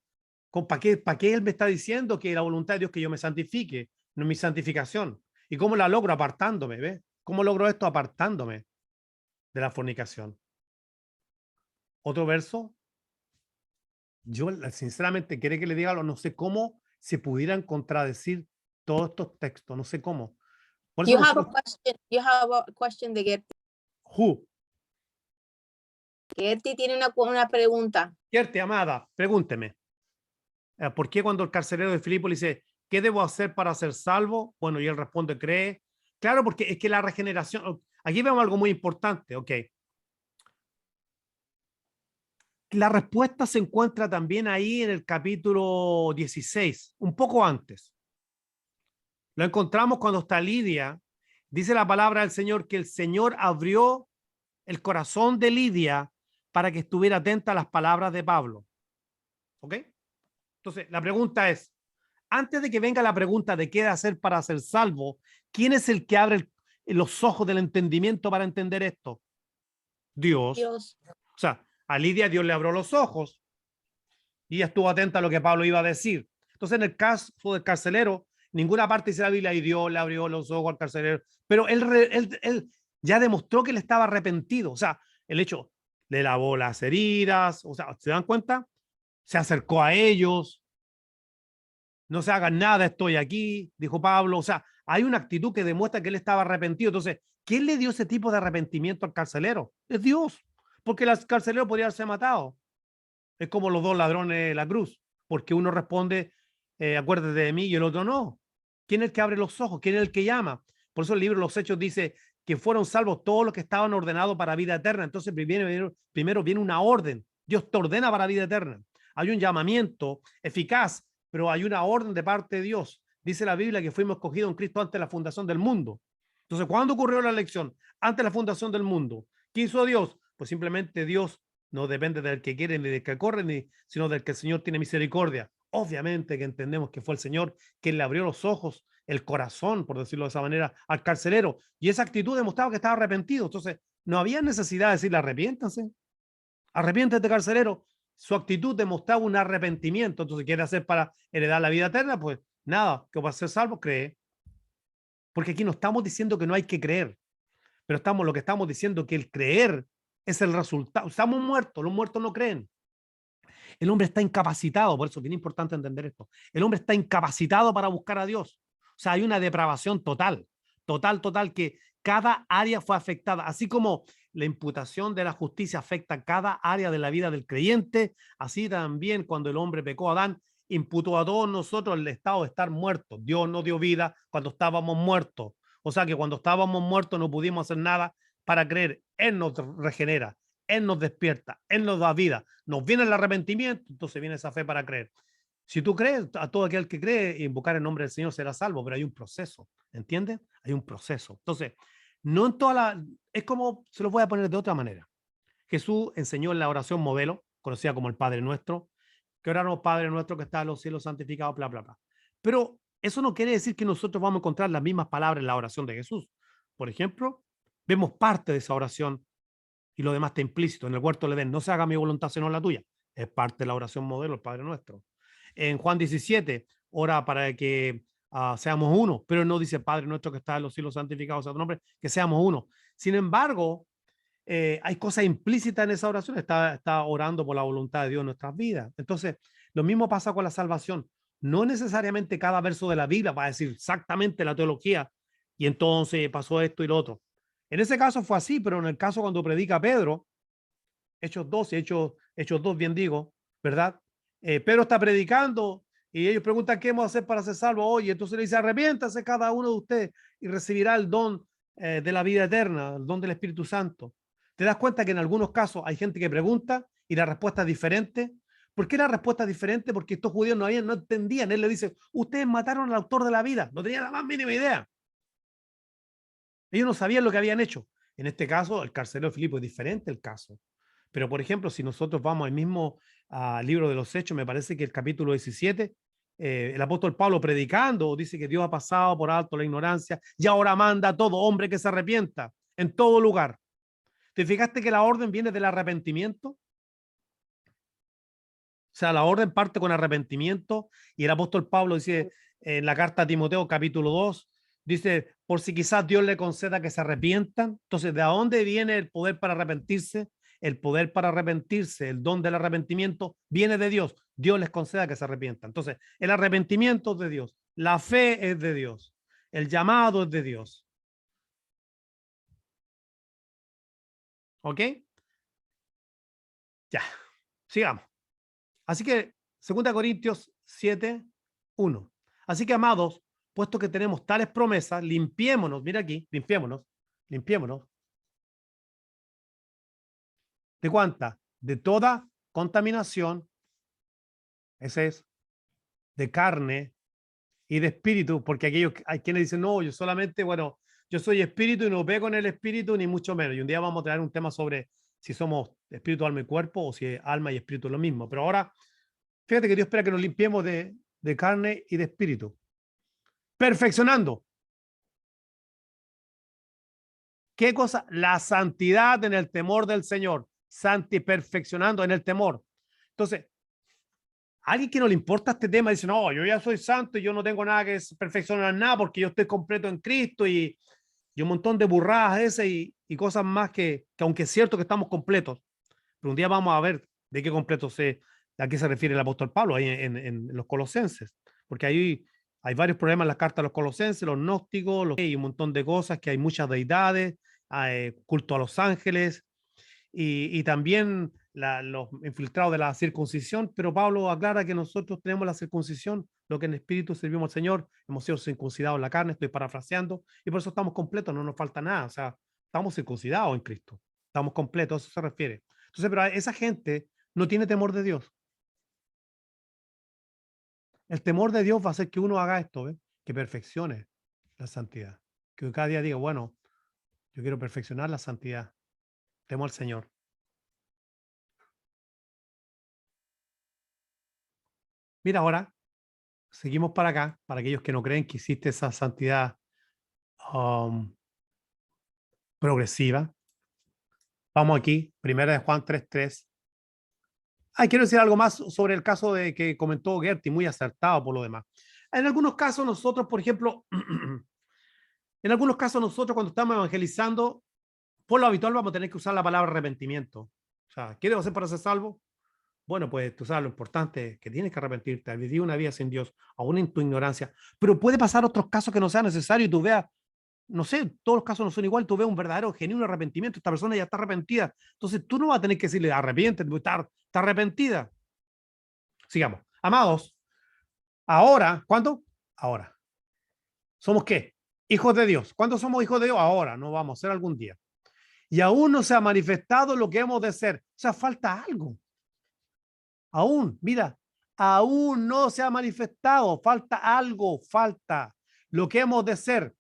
¿para qué él me está diciendo que la voluntad de Dios es que yo me santifique? No mi santificación. ¿Y cómo la logro? Apartándome, ¿ves? ¿Cómo logro esto? Apartándome de la fornicación. Otro verso. Yo, sinceramente, quiere que le diga algo, no sé cómo se pudieran contradecir todos estos textos, no sé cómo. Por eso You have a question de Gerti. Who? Gerti tiene una pregunta. Gerti, amada, pregúnteme. ¿Por qué cuando el carcelero de Filipo le dice, ¿qué debo hacer para ser salvo? Bueno, y él responde, cree. Claro, porque es que la regeneración, aquí vemos algo muy importante, ok. La respuesta se encuentra también ahí en el capítulo 16, un poco antes. Lo encontramos cuando está Lidia. Dice la palabra del Señor que el Señor abrió el corazón de Lidia para que estuviera atenta a las palabras de Pablo. ¿Ok? Entonces, la pregunta es, antes de que venga la pregunta de qué hacer para ser salvo, ¿quién es el que abre los ojos del entendimiento para entender esto? Dios. O sea, a Lidia Dios le abrió los ojos y ella estuvo atenta a lo que Pablo iba a decir. Entonces, en el caso del carcelero, ninguna parte dice la Biblia y Dios le abrió los ojos al carcelero, pero él ya demostró que él estaba arrepentido. O sea, el hecho, le lavó las heridas, o sea, ¿se dan cuenta? Se acercó a ellos. No se hagan nada, estoy aquí, dijo Pablo. O sea, hay una actitud que demuestra que él estaba arrepentido. Entonces, ¿quién le dio ese tipo de arrepentimiento al carcelero? Es Dios, porque el carcelero podría haberse matado. Es como los dos ladrones de la cruz, porque uno responde, acuérdate de mí, y el otro no. ¿Quién es el que abre los ojos? ¿Quién es el que llama? Por eso el libro de los Hechos dice que fueron salvos todos los que estaban ordenados para vida eterna. Entonces primero viene una orden. Dios te ordena para vida eterna. Hay un llamamiento eficaz, pero hay una orden de parte de Dios. Dice la Biblia que fuimos escogidos en Cristo antes de la fundación del mundo. Entonces, ¿cuándo ocurrió la elección? Antes de la fundación del mundo. ¿Qué hizo Dios? Pues simplemente Dios no depende del que quiere ni del que corre, sino del que el Señor tiene misericordia. Obviamente que entendemos que fue el Señor quien le abrió los ojos, el corazón, por decirlo de esa manera, al carcelero. Y esa actitud demostraba que estaba arrepentido. Entonces, no había necesidad de decirle arrepiéntanse. Arrepiéntete, carcelero. Su actitud demostraba un arrepentimiento. Entonces, ¿quiere hacer para heredar la vida eterna? Pues nada, que para ser salvo, cree. Porque aquí no estamos diciendo que no hay que creer, pero lo que estamos diciendo que el creer es el resultado. Estamos muertos, los muertos no creen. El hombre está incapacitado, por eso es bien importante entender esto. El hombre está incapacitado para buscar a Dios. O sea, hay una depravación total, total, que cada área fue afectada. Así como la imputación de la justicia afecta a cada área de la vida del creyente, así también cuando el hombre pecó, Adán imputó a todos nosotros el estado de estar muertos. Dios nos dio vida cuando estábamos muertos. O sea que cuando estábamos muertos no pudimos hacer nada para creer. Él nos regenera, Él nos despierta, Él nos da vida. Nos viene el arrepentimiento, entonces viene esa fe para creer. Si tú crees, a todo aquel que cree, invocar el nombre del Señor será salvo, pero hay un proceso, ¿entiendes? Hay un proceso. Entonces, no en toda la... Es como, se lo voy a poner de otra manera. Jesús enseñó en la oración modelo, conocida como el Padre Nuestro, que oramos Padre Nuestro que está en los cielos santificado, bla, bla, bla. Pero eso no quiere decir que nosotros vamos a encontrar las mismas palabras en la oración de Jesús. Por ejemplo, vemos parte de esa oración y lo demás está implícito. En el huerto del Edén, no se haga mi voluntad sino la tuya. Es parte de la oración modelo, el Padre Nuestro. En Juan 17, ora para que seamos uno, pero no dice Padre Nuestro que está en los cielos santificado sea tu nombre, que seamos uno. Sin embargo, hay cosas implícitas en esa oración. Está orando por la voluntad de Dios en nuestras vidas. Entonces, lo mismo pasa con la salvación. No necesariamente cada verso de la Biblia va a decir exactamente la teología y entonces pasó esto y lo otro. En ese caso fue así, pero en el caso cuando predica Pedro, Hechos 2, Hechos 2, bien digo, ¿verdad? Pedro está predicando y ellos preguntan qué hemos de hacer para ser salvos hoy. Entonces le dice, arrepiéntase cada uno de ustedes y recibirá el don de la vida eterna, el don del Espíritu Santo. ¿Te das cuenta que en algunos casos hay gente que pregunta y la respuesta es diferente? ¿Por qué la respuesta es diferente? Porque estos judíos no entendían. Él le dice, ustedes mataron al autor de la vida. No tenían la más mínima idea. Ellos no sabían lo que habían hecho. En este caso, el carcelero de Filipo es diferente el caso. Pero, por ejemplo, si nosotros vamos al mismo libro de los Hechos, me parece que el capítulo 17, el apóstol Pablo predicando, dice que Dios ha pasado por alto la ignorancia y ahora manda a todo hombre que se arrepienta en todo lugar. ¿Te fijaste que la orden viene del arrepentimiento? O sea, la orden parte con arrepentimiento y el apóstol Pablo dice en la carta a Timoteo capítulo 2, dice, por si quizás Dios le conceda que se arrepientan. Entonces, ¿de dónde viene el poder para arrepentirse? El poder para arrepentirse, el don del arrepentimiento, viene de Dios. Dios les conceda que se arrepientan. Entonces, el arrepentimiento es de Dios. La fe es de Dios. El llamado es de Dios. ¿Ok? Ya, sigamos. Así que 2 Corintios 7, 1. Así que, amados, puesto que tenemos tales promesas, limpiémonos, mira aquí, limpiémonos. ¿De cuánta? De toda contaminación, ese es, de carne y de espíritu, porque hay quienes dicen, no, yo solamente, bueno, yo soy espíritu y no pego en el espíritu, ni mucho menos. Y un día vamos a traer un tema sobre si somos espíritu, alma y cuerpo, o si alma y espíritu es lo mismo. Pero ahora, fíjate que Dios espera que nos limpiemos de carne y de espíritu. Perfeccionando. ¿Qué cosa? La santidad en el temor del Señor. Perfeccionando en el temor. Entonces, alguien que no le importa este tema dice, no, yo ya soy santo y yo no tengo nada que perfeccionar nada porque yo estoy completo en Cristo y un montón de burradas ese y cosas más que aunque es cierto que estamos completos, pero un día vamos a ver de qué completo a qué se refiere el apóstol Pablo ahí en los Colosenses, porque ahí hay varios problemas en las cartas de los Colosenses, los gnósticos, y un montón de cosas, que hay muchas deidades, culto a los ángeles y también los infiltrados de la circuncisión, pero Pablo aclara que nosotros tenemos la circuncisión, lo que en espíritu servimos al Señor, hemos sido circuncidados en la carne, estoy parafraseando, y por eso estamos completos, no nos falta nada, o sea, estamos circuncidados en Cristo, estamos completos, a eso se refiere. Entonces, pero esa gente no tiene temor de Dios. El temor de Dios va a hacer que uno haga esto, ¿eh? que perfeccione la santidad. Que cada día diga, bueno, yo quiero perfeccionar la santidad. Temo al Señor. Mira, ahora seguimos para acá, para aquellos que no creen que existe esa santidad progresiva. Vamos aquí, 1 Juan 3:3. Quiero decir algo más sobre el caso de que comentó Gerti, muy acertado por lo demás. En algunos casos nosotros, por ejemplo, en algunos casos nosotros cuando estamos evangelizando, por lo habitual vamos a tener que usar la palabra arrepentimiento. O sea, ¿qué debo hacer para ser salvo? Bueno, pues tú sabes lo importante es que tienes que arrepentirte, vivir una vida sin Dios, aún en tu ignorancia. Pero puede pasar otros casos que no sea necesario y tú veas, no sé, todos los casos no son igual, tú ves un verdadero, genuino arrepentimiento, esta persona ya está arrepentida. Entonces tú no vas a tener que decirle, arrepiéntete, está arrepentida. Sigamos. Amados, ahora, ¿cuándo? Ahora. ¿Somos qué? Hijos de Dios. ¿Cuándo somos hijos de Dios? Ahora, no vamos a ser algún día. Y aún no se ha manifestado lo que hemos de ser. O sea, falta algo. Aún, mira, aún no se ha manifestado. Falta algo, falta lo que hemos de ser.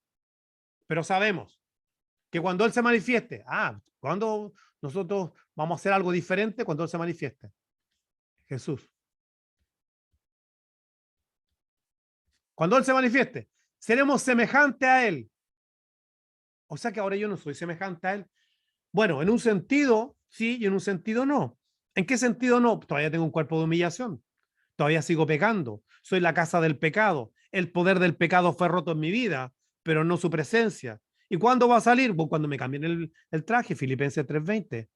Pero sabemos que cuando Él se manifieste, cuando nosotros vamos a hacer algo diferente, cuando Él se manifieste. Jesús. Cuando Él se manifieste, seremos semejantes a Él. O sea que ahora yo no soy semejante a Él. Bueno, en un sentido sí y en un sentido no. ¿En qué sentido no? Todavía tengo un cuerpo de humillación. Todavía sigo pecando. Soy la casa del pecado. El poder del pecado fue roto en mi vida, pero no su presencia. ¿Y cuándo va a salir? Pues cuando me cambien el traje, Filipenses 3:20.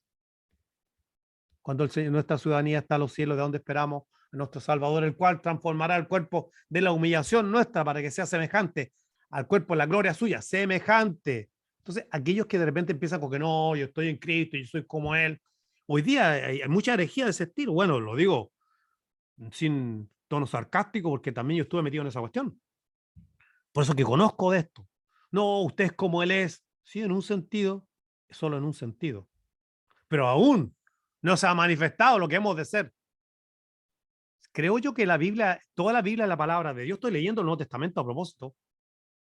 Cuando nuestra ciudadanía está a los cielos, de donde esperamos a nuestro Salvador, el cual transformará el cuerpo de la humillación nuestra para que sea semejante al cuerpo de la gloria suya, semejante. Entonces, aquellos que de repente empiezan con que no, yo estoy en Cristo, yo soy como Él. Hoy día hay mucha herejía de ese estilo. Bueno, lo digo sin tono sarcástico porque también yo estuve metido en esa cuestión. Por eso que conozco de esto. No, usted es como Él es. Sí, en un sentido, solo en un sentido. Pero aún no se ha manifestado lo que hemos de ser. Creo yo que la Biblia, toda la Biblia es la palabra de Dios. Estoy leyendo el Nuevo Testamento a propósito.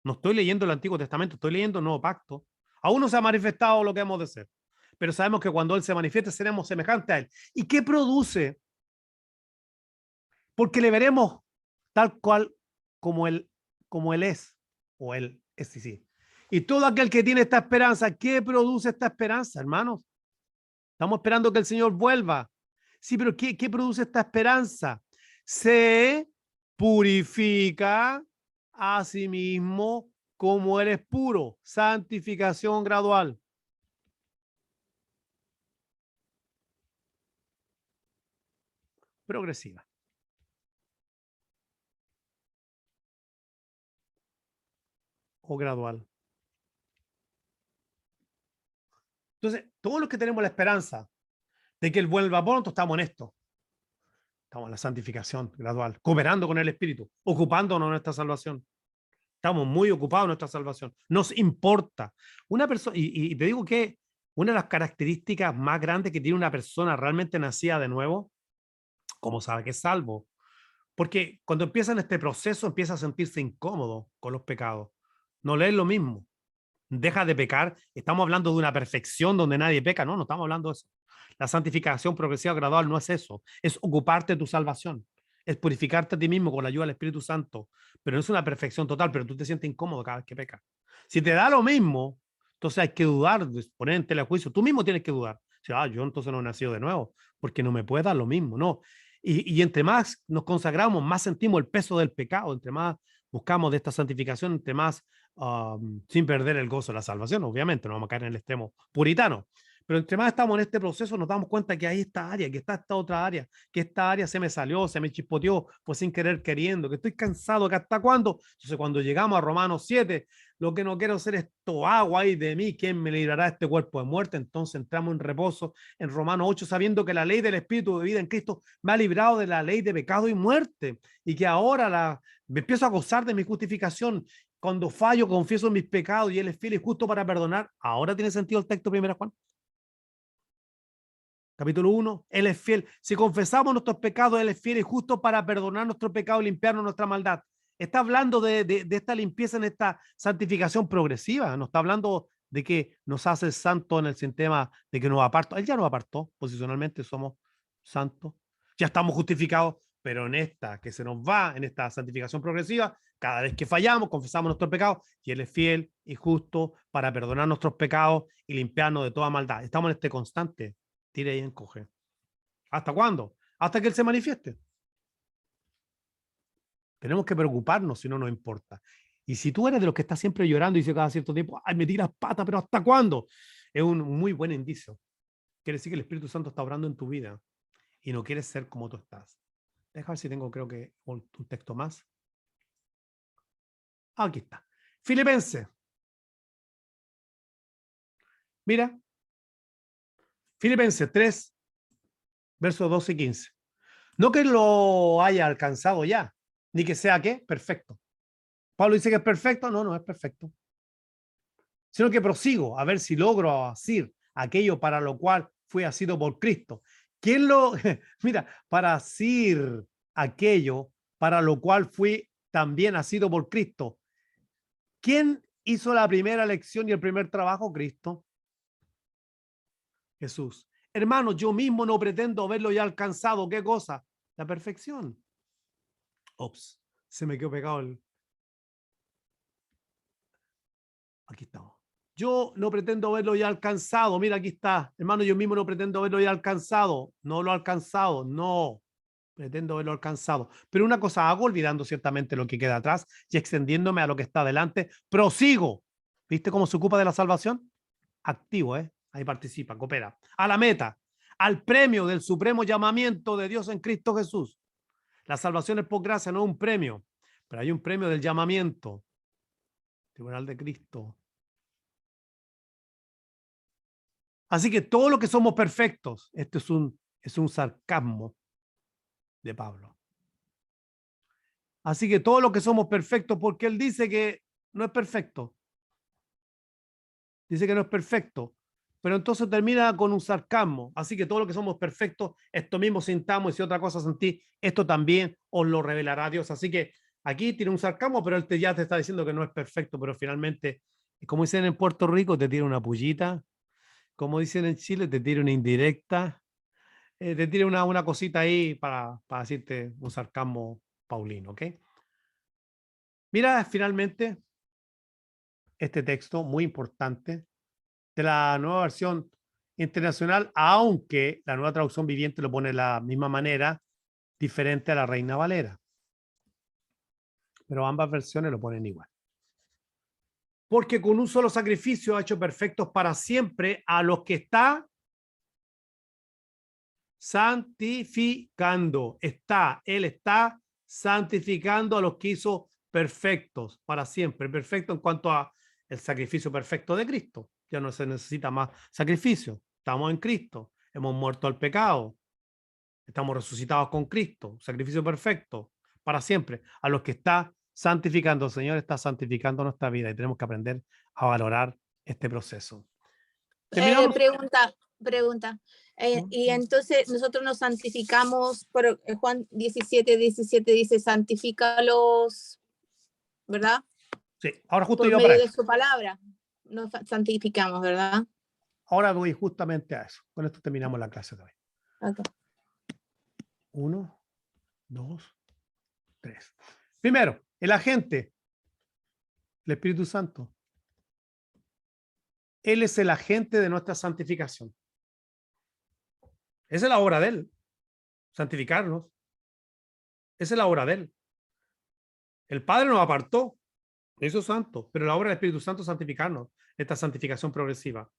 No estoy leyendo el Antiguo Testamento, estoy leyendo el Nuevo Pacto. Aún no se ha manifestado lo que hemos de ser. Pero sabemos que cuando Él se manifieste seremos semejantes a Él. ¿Y qué produce? Porque le veremos tal cual como Él es. O Él es, sí. Y todo aquel que tiene esta esperanza, ¿qué produce esta esperanza, hermanos? Estamos esperando que el Señor vuelva. Sí, pero ¿qué produce esta esperanza? Se purifica a sí mismo como Él es puro. Santificación gradual. Progresiva. O gradual. Entonces, todos los que tenemos la esperanza de que Él vuelva pronto, estamos en esto. Estamos en la santificación gradual, cooperando con el Espíritu, ocupándonos de nuestra salvación. Estamos muy ocupados en nuestra salvación. Nos importa. Una persona, y te digo que una de las características más grandes que tiene una persona realmente nacida de nuevo, como sabe que es salvo, porque cuando empieza en este proceso empieza a sentirse incómodo con los pecados. No le es lo mismo. Deja de pecar. Estamos hablando de una perfección donde nadie peca. No estamos hablando de eso. La santificación progresiva gradual no es eso. Es ocuparte de tu salvación. Es purificarte a ti mismo con la ayuda del Espíritu Santo. Pero no es una perfección total, pero tú te sientes incómodo cada vez que pecas. Si te da lo mismo, entonces hay que dudar, poner en tela de juicio. Tú mismo tienes que dudar. Yo entonces no he nacido de nuevo, porque no me puede dar lo mismo. No. Y entre más nos consagramos, más sentimos el peso del pecado. Entre más buscamos de esta santificación, entre más sin perder el gozo de la salvación, obviamente, no vamos a caer en el extremo puritano. Pero entre más estamos en este proceso, nos damos cuenta que hay esta área, que está esta otra área, que esta área se me salió, se me chispoteó, pues sin querer queriendo, que estoy cansado, que hasta cuándo. Entonces, cuando llegamos a Romanos 7, lo que no quiero hacer es agua ahí de mí, ¿quién me librará de este cuerpo de muerte? Entonces entramos en reposo en Romanos 8, sabiendo que la ley del Espíritu de vida en Cristo me ha librado de la ley de pecado y muerte, y que ahora me empiezo a gozar de mi justificación. Cuando fallo, confieso mis pecados y Él es fiel y justo para perdonar. Ahora tiene sentido el texto 1 Juan. Capítulo 1, Él es fiel. Si confesamos nuestros pecados, Él es fiel y justo para perdonar nuestros pecados y limpiarnos nuestra maldad. está hablando de esta limpieza en esta santificación progresiva. No está hablando de que nos hace santos en el sistema de que nos apartó. Él ya nos apartó, posicionalmente somos santos. Ya estamos justificados, pero en esta que se nos va, en esta santificación progresiva, cada vez que fallamos, confesamos nuestros pecados y Él es fiel y justo para perdonar nuestros pecados y limpiarnos de toda maldad. Estamos en este constante tira y encoge. ¿Hasta cuándo? Hasta que Él se manifieste. Tenemos que preocuparnos si no nos importa. Y si tú eres de los que está siempre llorando y dice cada cierto tiempo, ay, me tiras pata, pero ¿hasta cuándo? Es un muy buen indicio. Quiere decir que el Espíritu Santo está obrando en tu vida y no quieres ser como tú estás. Deja ver si tengo, creo que, un texto más. Aquí está. Filipenses. Mira. Filipenses 3, versos 12 y 15. No que lo haya alcanzado ya, ni que sea ¿qué? Perfecto. Pablo dice que es perfecto. No, no es perfecto. Sino que prosigo a ver si logro hacer aquello para lo cual fui asido por Cristo. ¿Quién lo, mira, para hacer aquello para lo cual fui también asido por Cristo? ¿Quién hizo la primera lección y el primer trabajo? Cristo. Jesús. Hermanos, yo mismo no pretendo haberlo ya alcanzado. ¿Qué cosa? La perfección. Ops, se me quedó pegado el... Aquí estamos. Yo no pretendo haberlo ya alcanzado. Mira, aquí está. Hermano, yo mismo no pretendo haberlo ya alcanzado. No lo he alcanzado. No pretendo haberlo alcanzado. Pero una cosa hago, olvidando ciertamente lo que queda atrás y extendiéndome a lo que está adelante. Prosigo. ¿Viste cómo se ocupa de la salvación? Activo, ¿eh? Ahí participa, coopera. A la meta, al premio del supremo llamamiento de Dios en Cristo Jesús. La salvación es por gracia, no es un premio, pero hay un premio del llamamiento. Tribunal de Cristo. Así que todo lo que somos perfectos, esto es un sarcasmo de Pablo. Así que todo lo que somos perfectos, porque él dice que no es perfecto. Dice que no es perfecto. Pero entonces termina con un sarcasmo. Así que todo lo que somos perfectos, esto mismo sintamos, y si otra cosa sentí, esto también os lo revelará Dios. Así que aquí tiene un sarcasmo, pero él ya te está diciendo que no es perfecto, pero finalmente, como dicen en Puerto Rico, te tira una pullita. Como dicen en Chile, te tira una indirecta. Te tira una cosita ahí para decirte un sarcasmo paulino, ¿ok? Mira, finalmente, este texto muy importante de la nueva versión internacional, aunque la nueva traducción viviente lo pone de la misma manera, diferente a la Reina Valera. Pero ambas versiones lo ponen igual. Porque con un solo sacrificio ha hecho perfectos para siempre a los que está santificando. Él está santificando a los que hizo perfectos para siempre. Perfecto en cuanto a el sacrificio perfecto de Cristo. Ya no se necesita más sacrificio. Estamos en Cristo. Hemos muerto al pecado. Estamos resucitados con Cristo. Sacrificio perfecto para siempre. A los que está santificando. El Señor está santificando nuestra vida y tenemos que aprender a valorar este proceso. Pregunta. Y entonces nosotros nos santificamos, por Juan 17:17 dice, santifícalos, ¿verdad? Sí, ahora justo por yo medio para de eso. su palabra nos santificamos, ¿verdad? Ahora voy justamente a eso. Con esto terminamos la clase de hoy. Okay. 1, 2, 3. Primero, el agente, el Espíritu Santo. Él es el agente de nuestra santificación. Esa es la obra de él, santificarnos. Esa es la obra de él. El Padre nos apartó, hizo santo, pero la obra del Espíritu Santo es santificarnos, esta santificación progresiva.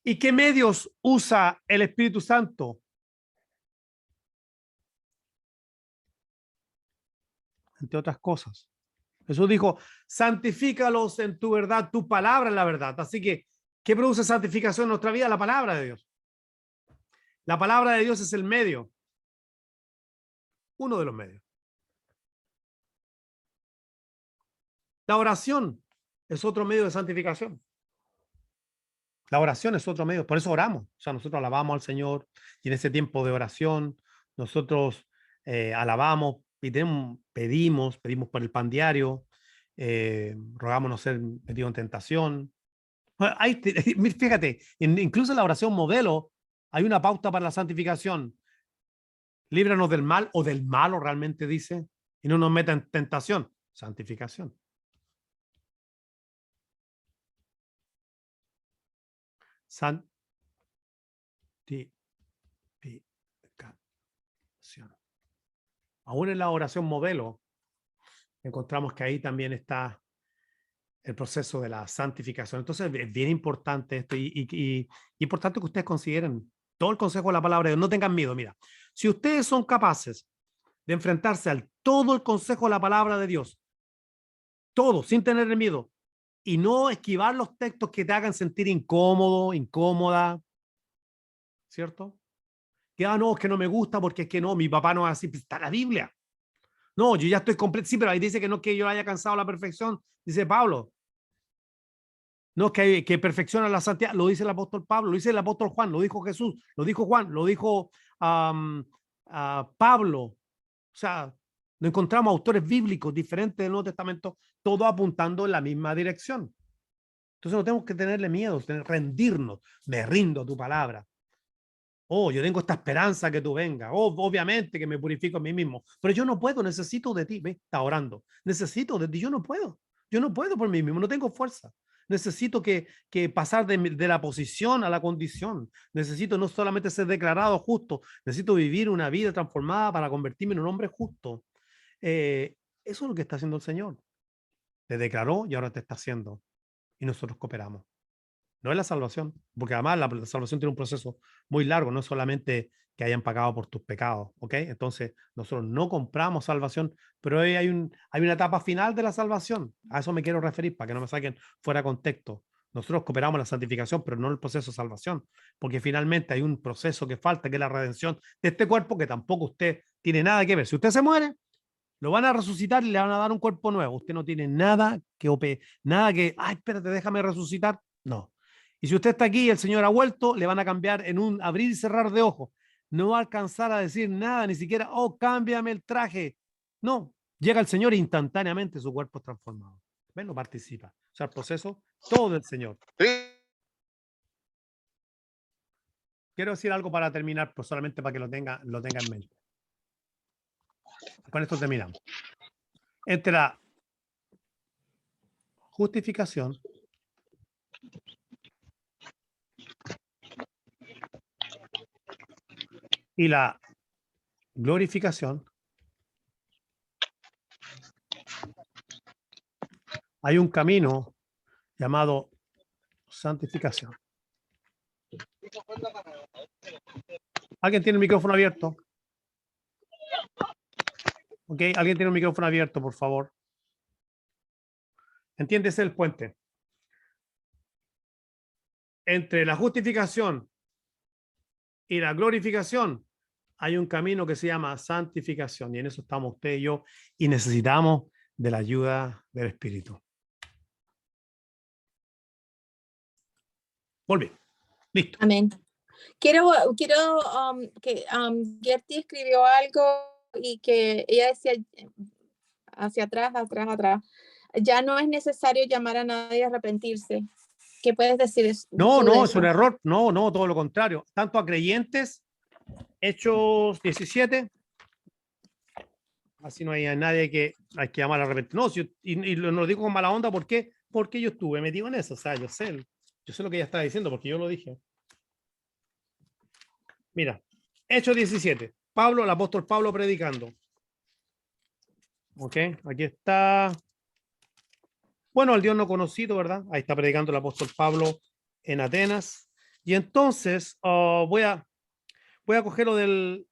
¿Y qué medios usa el Espíritu Santo? Entre otras cosas. Jesús dijo, santifícalos en tu verdad, tu palabra es la verdad. Así que, ¿qué produce santificación en nuestra vida? La palabra de Dios. La palabra de Dios es el medio. Uno de los medios. La oración es otro medio de santificación. La oración es otro medio, por eso oramos. O sea, nosotros alabamos al Señor y en ese tiempo de oración nosotros alabamos y pedimos por el pan diario, rogamos no ser metidos en tentación. Bueno, fíjate, incluso en la oración modelo hay una pauta para la santificación. Líbranos del mal o del malo, realmente dice, y no nos meta en tentación. Santificación. Santificación. Aún en la oración modelo, encontramos que ahí también está el proceso de la santificación. Entonces, es bien importante esto y importante que ustedes consideren todo el consejo de la palabra de Dios. No tengan miedo. Mira, si ustedes son capaces de enfrentarse al todo el consejo de la palabra de Dios, todo, sin tener miedo, y no esquivar los textos que te hagan sentir incómodo, incómoda, ¿cierto? Que, no, es que no me gusta porque es que no, mi papá no es así, pues está la Biblia. No, yo ya estoy completo, sí, pero ahí dice que no, que yo haya alcanzado la perfección, dice Pablo. No, que perfecciona la santidad, lo dice el apóstol Pablo, lo dice el apóstol Juan, lo dijo Jesús, lo dijo Juan, lo dijo Pablo. O sea, no encontramos autores bíblicos diferentes del Nuevo Testamento, todos apuntando en la misma dirección. Entonces no tenemos que tenerle miedo, rendirnos. Me rindo a tu palabra. Oh, yo tengo esta esperanza que tú vengas. Oh, obviamente que me purifico a mí mismo. Pero yo no puedo, necesito de ti. ¿Ve? Está orando. Necesito de ti. Yo no puedo. Yo no puedo por mí mismo. No tengo fuerza. Necesito que pasar de la posición a la condición. Necesito no solamente ser declarado justo. Necesito vivir una vida transformada para convertirme en un hombre justo. Eso es lo que está haciendo el Señor. Te declaró y ahora te está haciendo. Y nosotros cooperamos. No es la salvación, porque además la salvación tiene un proceso muy largo, no es solamente que hayan pagado por tus pecados, ¿ok? Entonces, nosotros no compramos salvación, pero hay una etapa final de la salvación. A eso me quiero referir, para que no me saquen fuera de contexto. Nosotros cooperamos en la santificación, pero no en el proceso de salvación, porque finalmente hay un proceso que falta, que es la redención de este cuerpo, que tampoco usted tiene nada que ver. Si usted se muere, lo van a resucitar y le van a dar un cuerpo nuevo. Usted no tiene nada que, ay, espérate, déjame resucitar. No. Y si usted está aquí y el Señor ha vuelto, le van a cambiar en un abrir y cerrar de ojos. No va a alcanzar a decir nada, ni siquiera, oh, cámbiame el traje. No, llega el Señor e instantáneamente su cuerpo es transformado. ¿Ven? No participa. O sea, el proceso, todo del Señor. Quiero decir algo para terminar, pues solamente para que lo tenga en mente. Con esto terminamos. Entre la justificación y la glorificación, hay un camino llamado santificación. ¿Alguien tiene el micrófono abierto? Ok, ¿alguien tiene un micrófono abierto, por favor? Entiéndese el puente. Entre la justificación y la glorificación hay un camino que se llama santificación, y en eso estamos usted y yo, y necesitamos de la ayuda del Espíritu. Volví. Listo. Amén. Quiero que Gertie escribió algo y que ella decía hacia atrás. Ya no es necesario llamar a nadie a arrepentirse. ¿Qué puedes decir? No, es un error. No, todo lo contrario. Tanto a creyentes, Hechos 17, así no hay a nadie que hay que llamar a arrepentirse. No, y lo digo con mala onda, ¿por qué? Porque yo estuve metido en eso. O sea, yo sé lo que ella está diciendo, porque yo lo dije. Mira, Hechos 17. Pablo, el apóstol Pablo predicando. Ok, aquí está. Bueno, al Dios no conocido, ¿verdad? Ahí está predicando el apóstol Pablo en Atenas. Y entonces voy a cogerlo del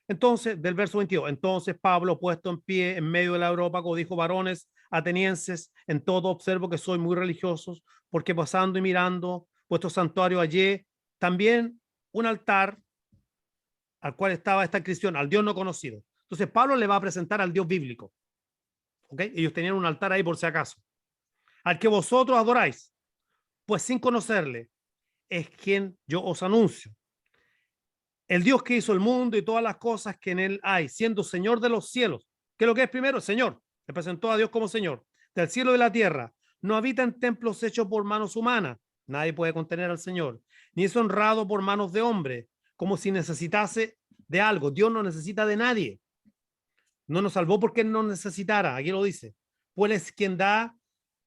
verso 22. Entonces Pablo, puesto en pie en medio de la Areópago, dijo: varones atenienses, en todo observo que sois muy religiosos, porque pasando y mirando vuestro santuario hallé también un altar al cual estaba esta inscripción, al Dios no conocido. Entonces Pablo le va a presentar al Dios bíblico. ¿Okay? Ellos tenían un altar ahí por si acaso. Al que vosotros adoráis, pues sin conocerle, es quien yo os anuncio. el Dios que hizo el mundo y todas las cosas que en él hay, siendo Señor de los cielos. ¿Qué es lo que es primero? Señor. Le presentó a Dios como Señor. Del cielo y de la tierra. No habita en templos hechos por manos humanas. Nadie puede contener al Señor. Ni es honrado por manos de hombre, como si necesitase de algo. Dios no necesita de nadie. No nos salvó porque no necesitara. Aquí lo dice. Pues es quien da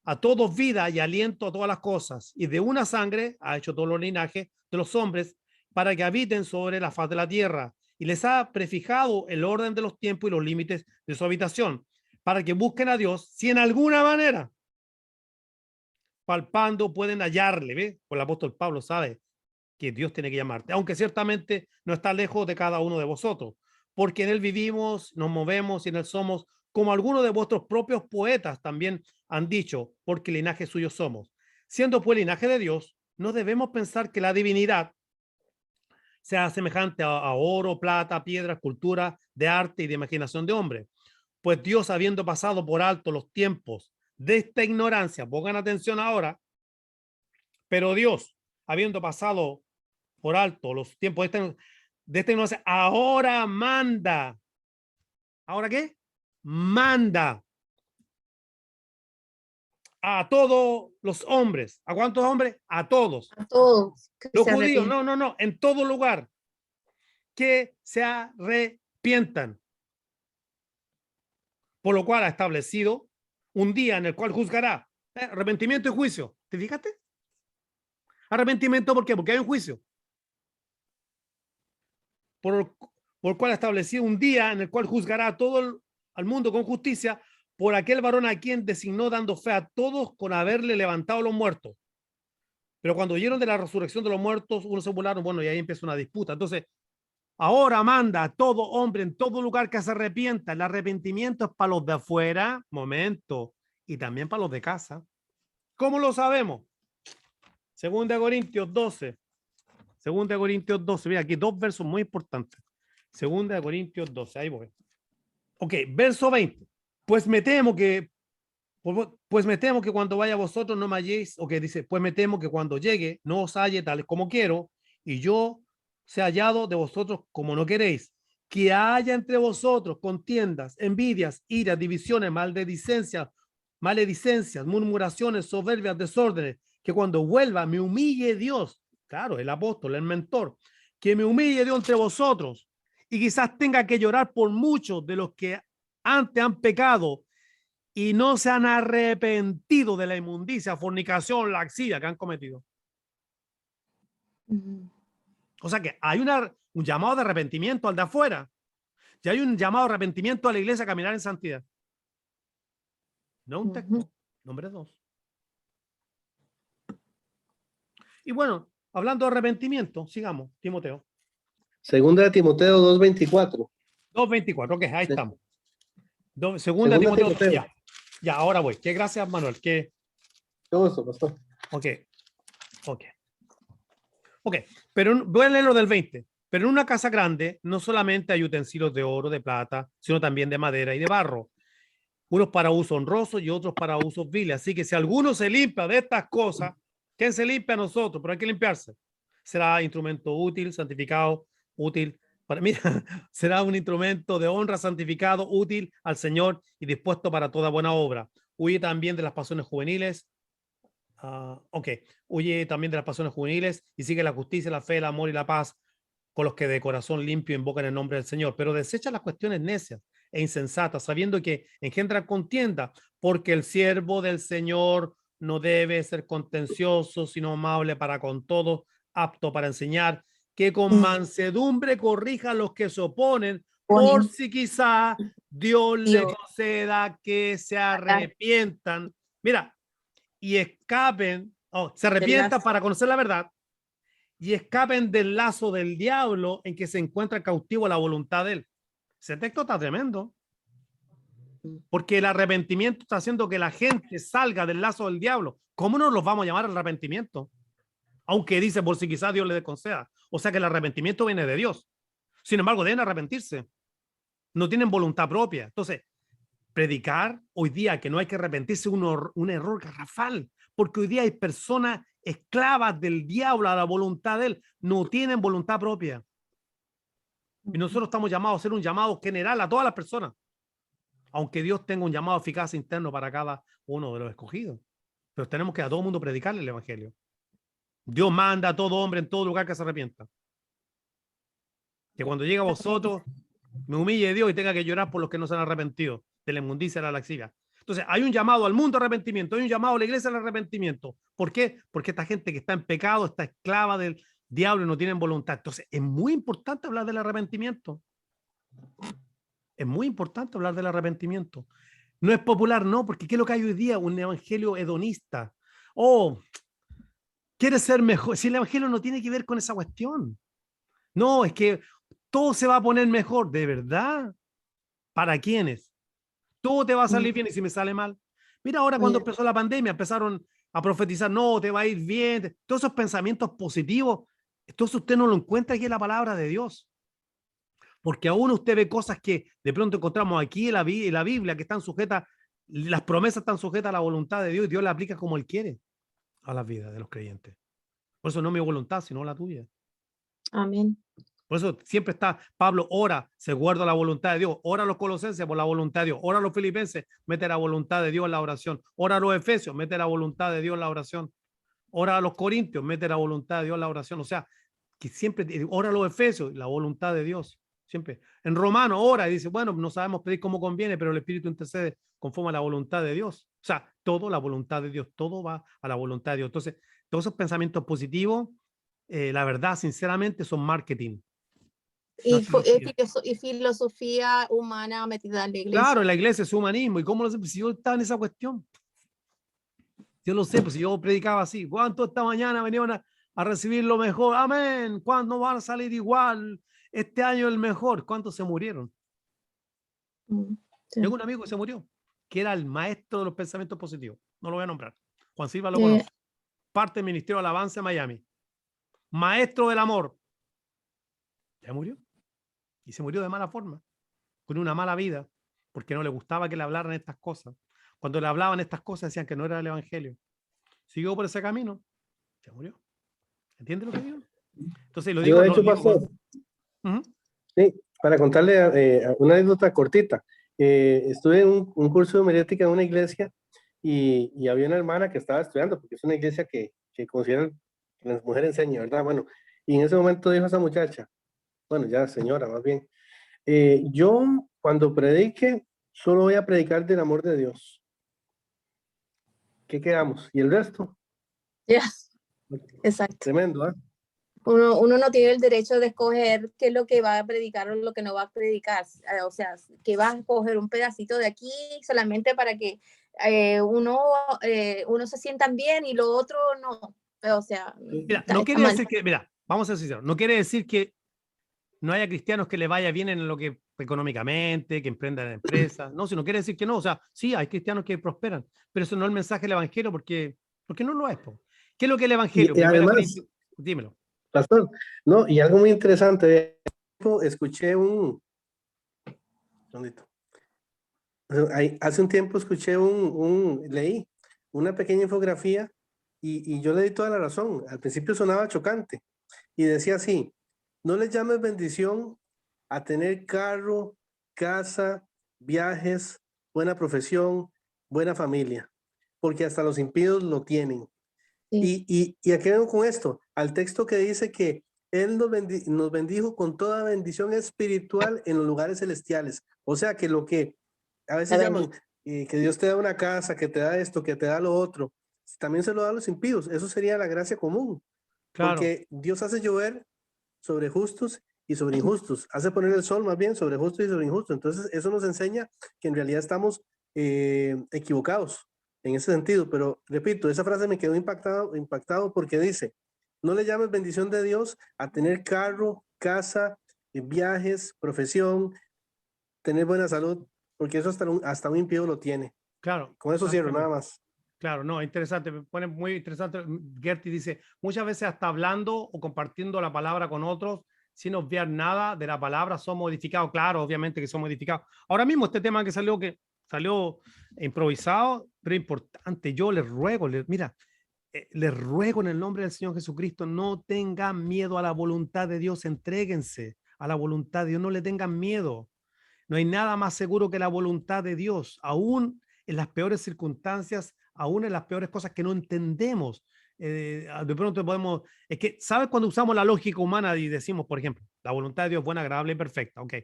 a todos vida y aliento a todas las cosas. Y de una sangre ha hecho todos los linajes de los hombres para que habiten sobre la faz de la tierra. Y les ha prefijado el orden de los tiempos y los límites de su habitación, para que busquen a Dios si en alguna manera, palpando, pueden hallarle. ¿Ve? Pues el apóstol Pablo sabe que Dios tiene que llamarte, aunque ciertamente no está lejos de cada uno de vosotros, porque en él vivimos, nos movemos y en él somos, como algunos de vuestros propios poetas también han dicho, porque linaje suyo somos. Siendo pues linaje de Dios, no debemos pensar que la divinidad sea semejante a oro, plata, piedra, escultura de arte y de imaginación de hombre. Pues Dios, habiendo pasado por alto los tiempos de esta ignorancia, pongan atención ahora, pero Dios, habiendo pasado por alto los tiempos de esta ignorancia, ahora manda. ¿Ahora qué? Manda a todos los hombres. ¿A cuántos hombres? A todos. A todos. Los judíos, no, en todo lugar, que se arrepientan. Por lo cual ha establecido un día en el cual juzgará. Arrepentimiento y juicio. ¿Te fijaste? Arrepentimiento, ¿por qué? Porque hay un juicio. Por el cual ha establecido un día en el cual juzgará a todo al mundo con justicia por aquel varón a quien designó, dando fe a todos con haberle levantado a los muertos. Pero cuando oyeron de la resurrección de los muertos, unos se burlaron, bueno, y ahí empieza una disputa. Entonces, ahora manda a todo hombre en todo lugar que se arrepienta. El arrepentimiento es para los de afuera, momento, y también para los de casa. ¿Cómo lo sabemos? 2 Corintios 12. 2 Corintios 12. Mira, aquí dos versos muy importantes. 2 Corintios 12. Ahí voy. Ok, verso 20. Pues me temo que cuando vaya a vosotros no me halléis, o que dice, pues me temo que cuando llegue no os halle tal como quiero, y yo sea hallado de vosotros como no queréis, que haya entre vosotros contiendas, envidias, iras, divisiones, maledicencias, murmuraciones, soberbias, desórdenes, que cuando vuelva me humille Dios, claro, el apóstol, el mentor, que me humille Dios entre vosotros, y quizás tenga que llorar por muchos de los que antes han pecado y no se han arrepentido de la inmundicia, fornicación, laxia que han cometido. O sea que hay un llamado de arrepentimiento al de afuera y hay un llamado de arrepentimiento a la iglesia a caminar en santidad. No un texto, nombre 2. Y bueno, hablando de arrepentimiento, sigamos, Timoteo. Segunda de Timoteo 2:24. 2:24, ok, ahí estamos. Segunda de Timoteo. Ya, ahora voy. Qué gracias, Manuel. Qué gusto, pastor. Ok, pero voy a leer lo del 20. Pero en una casa grande no solamente hay utensilios de oro, de plata, sino también de madera y de barro. Unos para uso honroso y otros para usos viles. Así que si alguno se limpia de estas cosas, ¿quién se limpia? A nosotros, pero hay que limpiarse. Será instrumento útil, santificado, útil. Mira, será un instrumento de honra, santificado, útil al Señor y dispuesto para toda buena obra. Huye también de las pasiones juveniles. Huye también de las pasiones juveniles y sigue la justicia, la fe, el amor y la paz con los que de corazón limpio invocan el nombre del Señor. Pero desecha las cuestiones necias e insensatas, sabiendo que engendran contienda, porque el siervo del Señor no debe ser contencioso, sino amable para con todos, apto para enseñar, que con mansedumbre corrija a los que se oponen, por si quizá Dios le conceda que se arrepientan. Mira, y escapen, se arrepientan para conocer la verdad y escapen del lazo del diablo en que se encuentra cautivo a la voluntad de él. Ese texto está tremendo, porque el arrepentimiento está haciendo que la gente salga del lazo del diablo. ¿Cómo no los vamos a llamar arrepentimiento? Aunque dice por si quizás Dios le conceda. O sea que el arrepentimiento viene de Dios. Sin embargo, deben arrepentirse. No tienen voluntad propia. Entonces, predicar hoy día que no hay que arrepentirse un error garrafal, porque hoy día hay personas esclavas del diablo a la voluntad de él, no tienen voluntad propia. Y nosotros estamos llamados a hacer un llamado general a todas las personas, aunque Dios tenga un llamado eficaz interno para cada uno de los escogidos. Pero tenemos que a todo el mundo predicarle el evangelio. Dios manda a todo hombre en todo lugar que se arrepienta. Que cuando llegue a vosotros, me humille Dios y tenga que llorar por los que no se han arrepentido de la inmundicia de la laxiga. Entonces, hay un llamado al mundo al arrepentimiento, hay un llamado a la iglesia al arrepentimiento. ¿Por qué? Porque esta gente que está en pecado, está esclava del diablo y no tienen voluntad. Entonces, es muy importante hablar del arrepentimiento. Es muy importante hablar del arrepentimiento. No es popular, no, porque ¿qué es lo que hay hoy día? Un evangelio hedonista. Oh, ¿quieres ser mejor? Si el evangelio no tiene que ver con esa cuestión. No, es que todo se va a poner mejor. ¿De verdad? ¿Para quiénes? Todo te va a salir bien y si me sale mal. Mira, ahora cuando empezó la pandemia, empezaron a profetizar, no, te va a ir bien. Todos esos pensamientos positivos, entonces usted no lo encuentra aquí en la palabra de Dios. Porque aún usted ve cosas que de pronto encontramos aquí en la Biblia que están sujetas, las promesas están sujetas a la voluntad de Dios y Dios la aplica como Él quiere a las vidas de los creyentes. Por eso no mi voluntad, sino la tuya. Amén. Por eso siempre está Pablo, ora, se guarda la voluntad de Dios. Ora a los colosenses por la voluntad de Dios. Ora a los filipenses, mete la voluntad de Dios en la oración. Ora a los efesios, mete la voluntad de Dios en la oración. Ora a los corintios, mete la voluntad de Dios en la oración. O sea, que siempre ora a los efesios, la voluntad de Dios. Siempre. En Romano ora y dice, bueno, no sabemos pedir como conviene, pero el Espíritu intercede conforme a la voluntad de Dios. O sea, todo la voluntad de Dios, todo va a la voluntad de Dios. Entonces, todos esos pensamientos positivos, la verdad, sinceramente, son marketing. Y filosofía humana metida en la iglesia. Claro, en la iglesia es humanismo. ¿Y cómo lo sé? Pues si yo estaba en esa cuestión. Yo lo sé, pues si yo predicaba así. ¿Cuánto esta mañana venían a recibir lo mejor? Amén. ¿Cuándo van a salir igual? Este año el mejor. ¿Cuántos se murieron? Sí. Tengo un amigo que se murió, que era el maestro de los pensamientos positivos. No lo voy a nombrar. Juan Silva lo conoce. Parte del Ministerio de Alabanza de Miami. Maestro del amor. Ya murió. Y se murió de mala forma, con una mala vida, porque no le gustaba que le hablaran estas cosas. Cuando le hablaban estas cosas decían que no era el evangelio. Siguió por ese camino, se murió. ¿Entiendes lo que digo? Entonces lo digo. Yo, de hecho, pastor, sí, para contarle una anécdota cortita. Estuve en un curso de homilética en una iglesia y había una hermana que estaba estudiando, porque es una iglesia que consideran que la mujer enseña, ¿verdad? Bueno, y en ese momento dijo esa muchacha, bueno, ya señora, más bien, yo cuando predique, solo voy a predicar del amor de Dios. ¿Qué quedamos? ¿Y el resto? Exacto. Tremendo, ¿eh? Uno no tiene el derecho de escoger qué es lo que va a predicar o lo que no va a predicar. O sea, que va a escoger un pedacito de aquí solamente para que uno se sienta bien y lo otro no. O sea, mira, no quiere decir que, mira, vamos a ser sinceros, no quiere decir que no haya cristianos que le vaya bien en lo que económicamente, que emprendan empresas, no, sino quiere decir que no, o sea, sí, hay cristianos que prosperan, pero eso no es el mensaje del evangelio porque no lo es. ¿Qué es lo que es el evangelio? Y además, dímelo. Pastor, no, y algo muy interesante, escuché hace un tiempo escuché leí una pequeña infografía y yo le di toda la razón. Al principio sonaba chocante y decía así: no le llames bendición a tener carro, casa, viajes, buena profesión, buena familia, porque hasta los impíos lo tienen. Sí. ¿Y a qué vengo con esto? Al texto que dice que Él nos bendijo con toda bendición espiritual en los lugares celestiales. O sea que lo que a veces llaman que Dios te da una casa, que te da esto, que te da lo otro, también se lo da a los impíos. Eso sería la gracia común. Claro. Porque Dios hace llover sobre justos y sobre injustos. Hace poner el sol más bien sobre justos y sobre injustos. Entonces eso nos enseña que en realidad estamos equivocados en ese sentido. Pero repito, esa frase me quedó impactado porque dice: no le llames bendición de Dios a tener carro, casa, viajes, profesión, tener buena salud, porque eso hasta un impío lo tiene. Claro. Con eso cierro, nada más. Claro, no, interesante, me pone muy interesante. Gertie dice, muchas veces hasta hablando o compartiendo la palabra con otros, sin obviar nada de la palabra, son modificados. Claro, obviamente que son modificados. Ahora mismo este tema que salió improvisado, pero importante. Yo les ruego, les ruego en el nombre del Señor Jesucristo, no tengan miedo a la voluntad de Dios, entréguense a la voluntad de Dios, no le tengan miedo. No hay nada más seguro que la voluntad de Dios, aún en las peores circunstancias, aún en las peores cosas que no entendemos. De pronto podemos, es que, ¿sabes cuando usamos la lógica humana y decimos, por ejemplo, la voluntad de Dios es buena, agradable y perfecta? Ok.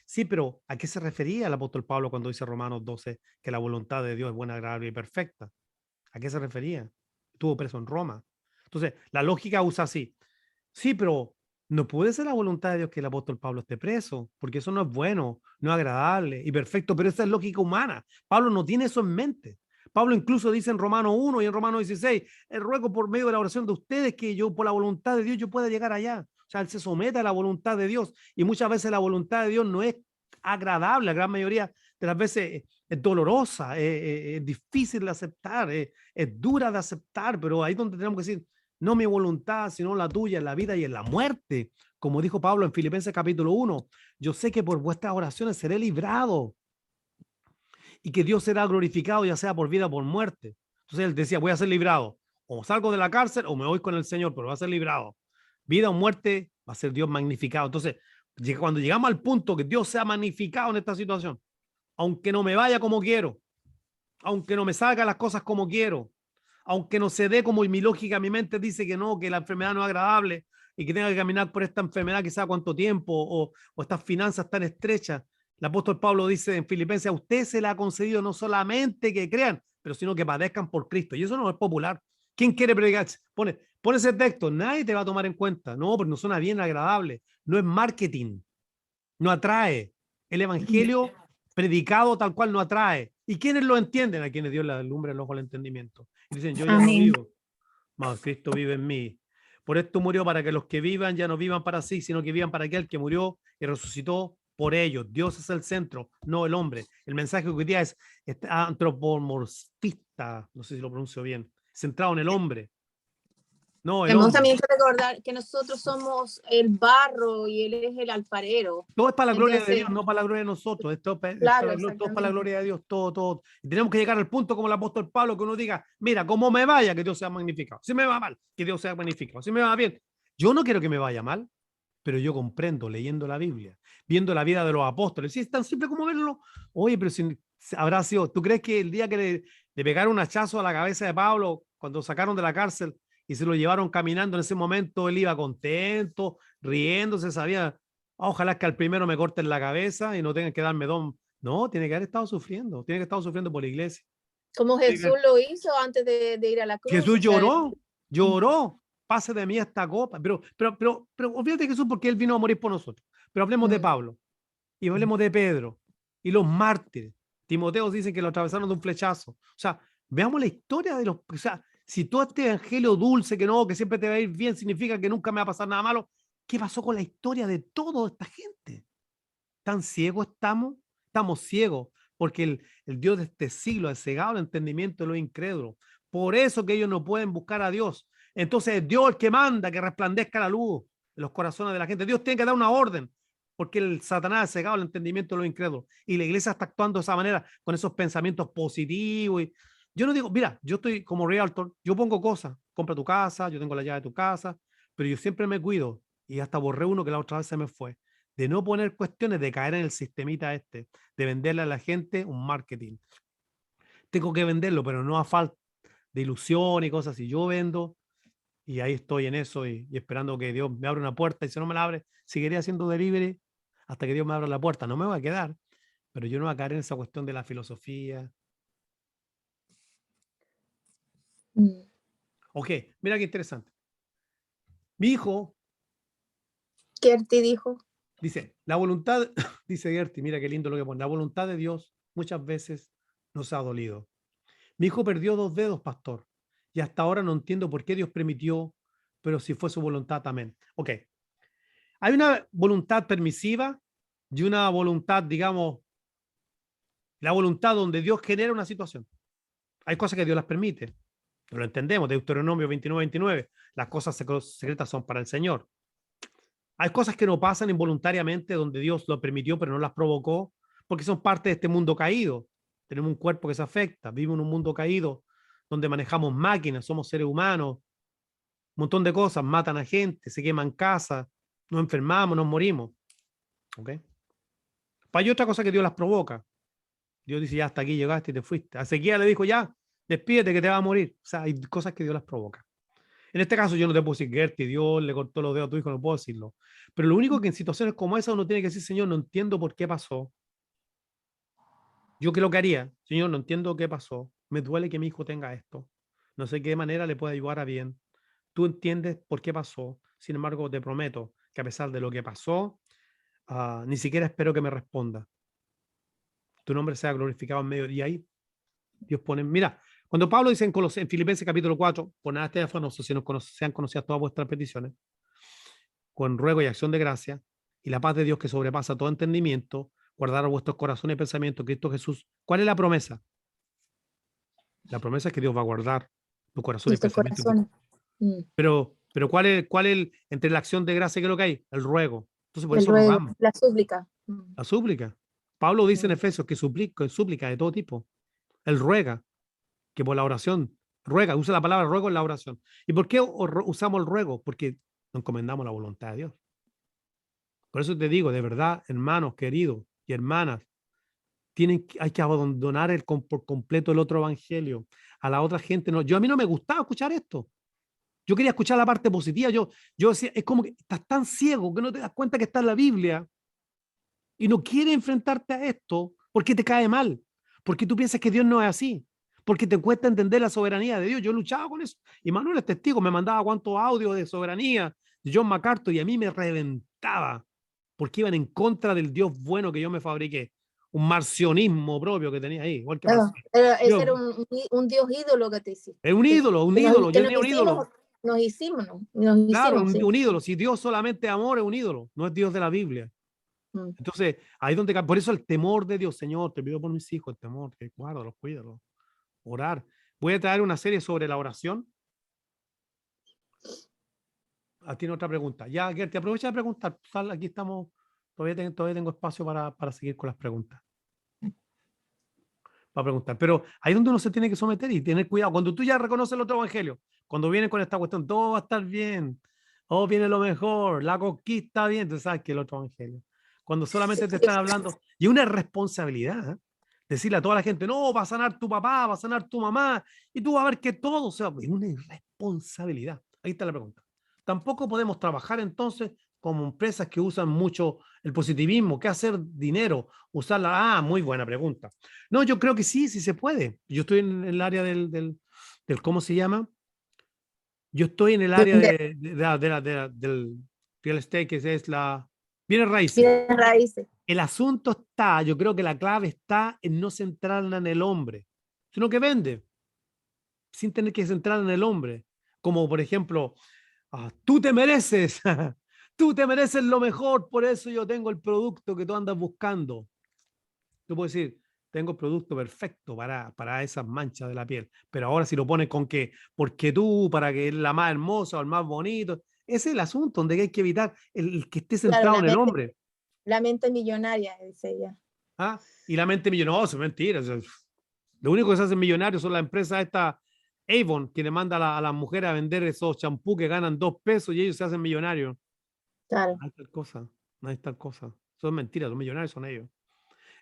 Sí, pero ¿a qué se refería el apóstol Pablo cuando dice Romanos 12 que la voluntad de Dios es buena, agradable y perfecta? ¿A qué se refería? Estuvo preso en Roma. Entonces, la lógica usa así. Sí, pero no puede ser la voluntad de Dios que el apóstol Pablo esté preso, porque eso no es bueno, no es agradable y perfecto, pero esa es lógica humana. Pablo no tiene eso en mente. Pablo incluso dice en Romanos 1 y en Romanos 16, ruego por medio de la oración de ustedes que yo, por la voluntad de Dios, yo pueda llegar allá. O sea, él se somete a la voluntad de Dios y muchas veces la voluntad de Dios no es agradable, la gran mayoría de las veces es dolorosa, es difícil de aceptar, es dura de aceptar, pero ahí es donde tenemos que decir, no mi voluntad, sino la tuya en la vida y en la muerte. Como dijo Pablo en Filipenses capítulo 1, yo sé que por vuestras oraciones seré librado y que Dios será glorificado, ya sea por vida o por muerte. Entonces él decía, voy a ser librado. O salgo de la cárcel o me voy con el Señor, pero va a ser librado. Vida o muerte, va a ser Dios magnificado. Entonces, cuando llegamos al punto que Dios sea magnificado en esta situación, aunque no me vaya como quiero, aunque no me salgan las cosas como quiero, aunque no se dé como mi lógica, mi mente dice que no, que la enfermedad no es agradable y que tenga que caminar por esta enfermedad quizá cuánto tiempo o estas finanzas tan estrechas. El apóstol Pablo dice en Filipenses, a usted se le ha concedido no solamente que crean, pero sino que padezcan por Cristo. Y eso no es popular. ¿Quién quiere predicar? Pone ese texto, nadie te va a tomar en cuenta. No, porque no suena bien agradable. No es marketing. No atrae. El evangelio predicado tal cual no atrae. ¿Y quiénes lo entienden? A quienes Dios le alumbra el ojo al entendimiento. Y dicen, yo ya no vivo, mas Cristo vive en mí. Por esto murió para que los que vivan ya no vivan para sí, sino que vivan para aquel que murió y resucitó por ellos. Dios es el centro, no el hombre. El mensaje que hoy día es antropomorfista, no sé si lo pronuncio bien, centrado en el hombre. No, el Tenemos hombre. también que recordar que nosotros somos el barro y él es el alfarero. Todo es para la gloria de Entonces, Dios, no para la gloria de nosotros. Esto es claro, todo es para la exactamente. gloria de Dios, todo, todo. Y tenemos que llegar al punto como el apóstol Pablo, que uno diga, mira, como me vaya, que Dios sea magnificado. Si me va mal, que Dios sea magnificado. Si me va bien, yo no quiero que me vaya mal, pero yo comprendo leyendo la Biblia, viendo la vida de los apóstoles. Si es tan simple como verlo, oye, pero si habrá sido, ¿tú crees que el día que le pegaron un hachazo a la cabeza de Pablo, cuando sacaron de la cárcel y se lo llevaron caminando en ese momento, él iba contento, riéndose, sabía, ojalá que al primero me corten la cabeza y no tengan que darme don? No, tiene que haber estado sufriendo, tiene que haber estado sufriendo por la iglesia. Como Jesús lo hizo antes de ir a la cruz. Jesús O sea, lloró, pase de mí esta copa, pero olvídate de Jesús porque él vino a morir por nosotros. Pero hablemos de Pablo y hablemos de Pedro y los mártires. Timoteo dice que lo atravesaron de un flechazo. O sea, veamos la historia de los, o sea, si todo este evangelio dulce que no, que siempre te va a ir bien, significa que nunca me va a pasar nada malo, ¿qué pasó con la historia de toda esta gente? ¿Tan ciegos estamos? Estamos ciegos porque el Dios de este siglo ha cegado el entendimiento de los incrédulos. Por eso que ellos no pueden buscar a Dios. Entonces es Dios el que manda que resplandezca la luz en los corazones de la gente. Dios tiene que dar una orden porque el Satanás ha cegado el entendimiento de los incrédulos. Y la iglesia está actuando de esa manera con esos pensamientos positivos. Y yo no digo, mira, yo estoy como realtor, yo pongo cosas, compra tu casa, yo tengo la llave de tu casa, pero yo siempre me cuido y hasta borré uno que la otra vez se me fue de no poner cuestiones, de caer en el sistemita este, de venderle a la gente un marketing. Tengo que venderlo, pero no a falta de ilusión y cosas así. Yo vendo y ahí estoy en eso y esperando que Dios me abra una puerta y si no me la abre, seguiré haciendo delivery hasta que Dios me abra la puerta. No me voy a quedar, pero yo no voy a caer en esa cuestión de la filosofía. Ok, mira qué interesante. Mi hijo Gertie dijo. dice, la voluntad, dice Gertie, mira qué lindo lo que pone, la voluntad de Dios muchas veces nos ha dolido. Mi hijo perdió 2 dedos, pastor, y hasta ahora no entiendo por qué Dios permitió, pero si fue su voluntad también. Ok, hay una voluntad permisiva y una voluntad, digamos, la voluntad donde Dios genera una situación. Hay cosas que Dios las permite, lo entendemos, Deuteronomio 29:29, las cosas secretas son para el Señor. Hay cosas que no pasan involuntariamente donde Dios lo permitió, pero no las provocó, porque son parte de este mundo caído. Tenemos un cuerpo que se afecta, vivimos en un mundo caído, donde manejamos máquinas, somos seres humanos, un montón de cosas, matan a gente, se queman casas, nos enfermamos, nos morimos. ¿Ok? Hay otra cosa que Dios las provoca. Dios dice, ya hasta aquí llegaste y te fuiste. A Ezequiel le dijo, ya, despídete que te va a morir. O sea, hay cosas que Dios las provoca. En este caso yo no te puedo decir, Gertie, Dios le cortó los dedos a tu hijo, no puedo decirlo. Pero lo único que en situaciones como esa uno tiene que decir, Señor, no entiendo por qué pasó. Yo qué lo que haría, Señor, no entiendo qué pasó. Me duele que mi hijo tenga esto. No sé qué manera le puede ayudar a bien. Tú entiendes por qué pasó. Sin embargo, te prometo que a pesar de lo que pasó, ni siquiera espero que me responda. Tu nombre sea glorificado en medio. Y ahí Dios pone, mira, cuando Pablo dice en Filipenses capítulo 4, por nada esté afanoso, si sean conocidas todas vuestras peticiones, con ruego y acción de gracia, y la paz de Dios que sobrepasa todo entendimiento, guardar vuestros corazones y pensamientos, Cristo Jesús. ¿Cuál es la promesa? La promesa es que Dios va a guardar tu corazón y Nuestro pensamiento. corazón. Mm. Pero entre la acción de gracia, ¿qué es lo que hay? El ruego. Entonces, por El eso ruego, rogamos. la súplica. Mm. La súplica. Pablo dice en Mm. Efesios que súplica de todo tipo. Él ruega, que por la oración, ruega, usa la palabra ruego en la oración. ¿Y por qué usamos el ruego? Porque nos encomendamos la voluntad de Dios. Por eso te digo, de verdad, hermanos, queridos y hermanas, hay que abandonar por completo el otro evangelio. A la otra gente no. A mí no me gustaba escuchar esto. Yo quería escuchar la parte positiva. Yo decía, es como que estás tan ciego que no te das cuenta que está en la Biblia y no quieres enfrentarte a esto porque te cae mal, porque tú piensas que Dios no es así, porque te cuesta entender la soberanía de Dios. Yo luchaba con eso. Y Manuel es testigo, me mandaba cuantos audios de soberanía de John MacArthur y a mí me reventaba porque iban en contra del Dios bueno que yo me fabriqué. Un marcionismo propio que tenía ahí, igual que Claro, ese era un Dios ídolo que te hiciste. es un ídolo, un Que ídolo. Yo nos tenía un ídolo. nos Claro, hicimos, sí. un ídolo. Si Dios solamente es amor, es un ídolo. No es Dios de la Biblia. Mm. Entonces, ahí es donde, por eso el temor de Dios, Señor, te pido por mis hijos, el temor, que guárdalos, cuídalos. Orar. Voy a traer una serie sobre la oración. Tiene otra pregunta. Ya, Gertie, aprovecha de preguntar. Aquí estamos, todavía tengo espacio para seguir con las preguntas. Para preguntar. Pero ahí es donde uno se tiene que someter y tener cuidado. Cuando tú ya reconoces el otro evangelio, cuando viene con esta cuestión, todo va a estar bien. Oh, viene lo mejor, la conquista bien. Tú sabes que el otro evangelio. Cuando solamente te están hablando, y una responsabilidad, ¿eh? Decirle a toda la gente, no, va a sanar tu papá, va a sanar tu mamá, y tú vas a ver que todo, o sea, es una irresponsabilidad. Ahí está la pregunta. Tampoco podemos trabajar entonces como empresas que usan mucho el positivismo, que hacer dinero, usarla. Muy buena pregunta. No, yo creo que sí, sí se puede. Yo estoy en el área del ¿cómo se llama? Yo estoy en el área del real estate, que es la bienes raíces. Bienes raíces. El asunto está, yo creo que la clave está en no centrarla en el hombre, sino que vende, sin tener que centrarla en el hombre. Como por ejemplo, tú te mereces, tú te mereces lo mejor, por eso yo tengo el producto que tú andas buscando. Tú puedes decir, tengo el producto perfecto para esas manchas de la piel, pero ahora si lo pones con que, porque tú, para que es la más hermosa o el más bonito, ese es el asunto donde hay que evitar el que esté centrado Claro, en el hombre. la mente millonaria, dice ella. Y la mente millonaria, es mentira. O sea, lo único que se hacen millonarios son las empresas esta Avon, que le manda a las mujeres a vender esos champús que ganan $2 y ellos se hacen millonarios. Claro. No hay tal cosa, no hay tal cosa. Son mentiras, los millonarios son ellos.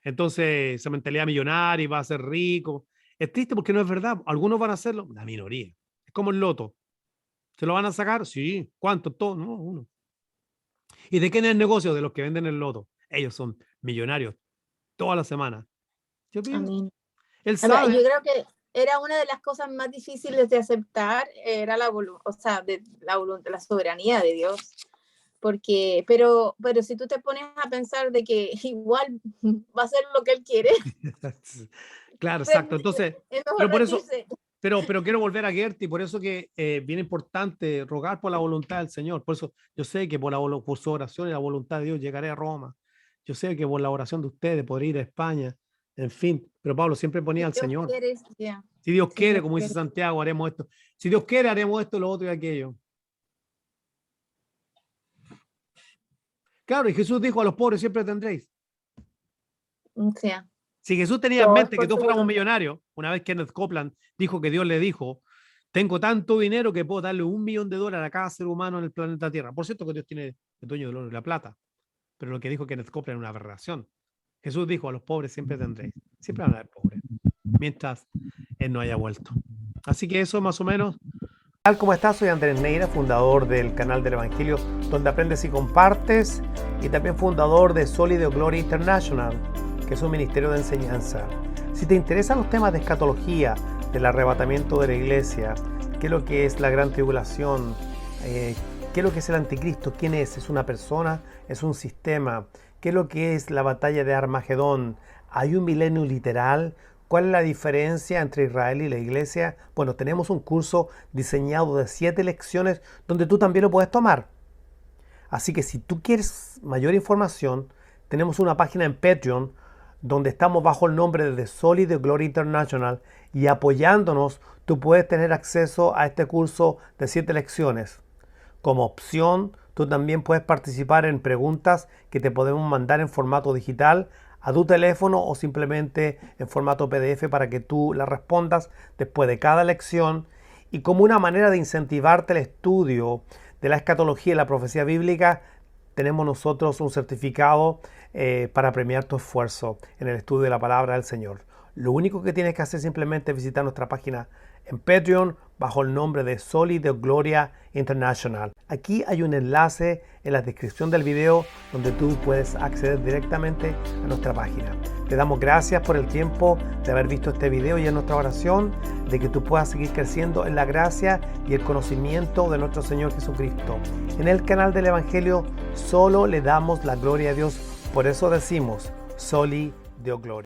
Entonces, esa mentalidad millonaria y va a ser rico. Es triste porque no es verdad. Algunos van a hacerlo, la minoría. Es como el loto. ¿Se lo van a sacar? Sí. ¿Cuánto? Todo. No, uno. ¿Y de quién es el negocio? De los que venden el loto. Ellos son millonarios toda la semana. Yo pienso, Amén. él A ver, sabe. yo creo que era una de las cosas más difíciles de aceptar, era la soberanía de Dios. Porque, pero si tú te pones a pensar de que igual va a ser lo que él quiere, Claro, exacto. Entonces, es mejor pero por eso, rendirse. pero quiero volver a Gertie, por eso que bien importante rogar por la voluntad del Señor. Por eso yo sé que por su oración y la voluntad de Dios llegaré a Roma. Yo sé que por la oración de ustedes podré ir a España. En fin, pero Pablo siempre ponía al Dios Señor. quiere, yeah. Si Dios Si quiere, Dios como dice quiere. Santiago, haremos esto. Si Dios quiere, haremos esto, lo otro y aquello. Claro, y Jesús dijo a los pobres siempre tendréis. O sea, Si Jesús tenía en todo es mente que por todos su fuéramos voluntad. millonarios, una vez Kenneth Copeland dijo que Dios le dijo, tengo tanto dinero que puedo darle $1 millón a cada ser humano en el planeta Tierra. Por cierto que Dios tiene el dueño del oro y la plata. pero lo que dijo Kenneth Copeland es una aberración. Jesús dijo, a los pobres siempre tendréis, siempre van a haber pobres, mientras Él no haya vuelto. Así que eso más o menos. Tal como estás, soy Andrés Neira, fundador del canal del Evangelio, donde aprendes y compartes, y también fundador de Solid of Glory International, que es un ministerio de enseñanza. Si te interesan los temas de escatología, del arrebatamiento de la iglesia, qué es lo que es la gran tribulación, qué es lo que es el anticristo, quién es una persona, es un sistema, qué es lo que es la batalla de Armagedón, hay un milenio literal, cuál es la diferencia entre Israel y la iglesia. Bueno, tenemos un curso diseñado de 7 lecciones donde tú también lo puedes tomar. Así que si tú quieres mayor información, tenemos una página en Patreon donde estamos bajo el nombre de The Solid of Glory International, y apoyándonos tú puedes tener acceso a este curso de 7 lecciones. Como opción, tú también puedes participar en preguntas que te podemos mandar en formato digital a tu teléfono o simplemente en formato PDF para que tú las respondas después de cada lección, y como una manera de incentivarte el estudio de la escatología y la profecía bíblica, tenemos nosotros un certificado para premiar tu esfuerzo en el estudio de la palabra del Señor. Lo único que tienes que hacer simplemente es visitar nuestra página en Patreon bajo el nombre de Solid of Gloria International. Aquí hay un enlace en la descripción del video donde tú puedes acceder directamente a nuestra página. Te damos gracias por el tiempo de haber visto este video, y es nuestra oración de que tú puedas seguir creciendo en la gracia y el conocimiento de nuestro Señor Jesucristo. En el canal del Evangelio solo le damos la gloria a Dios, por eso decimos Solid of Glory.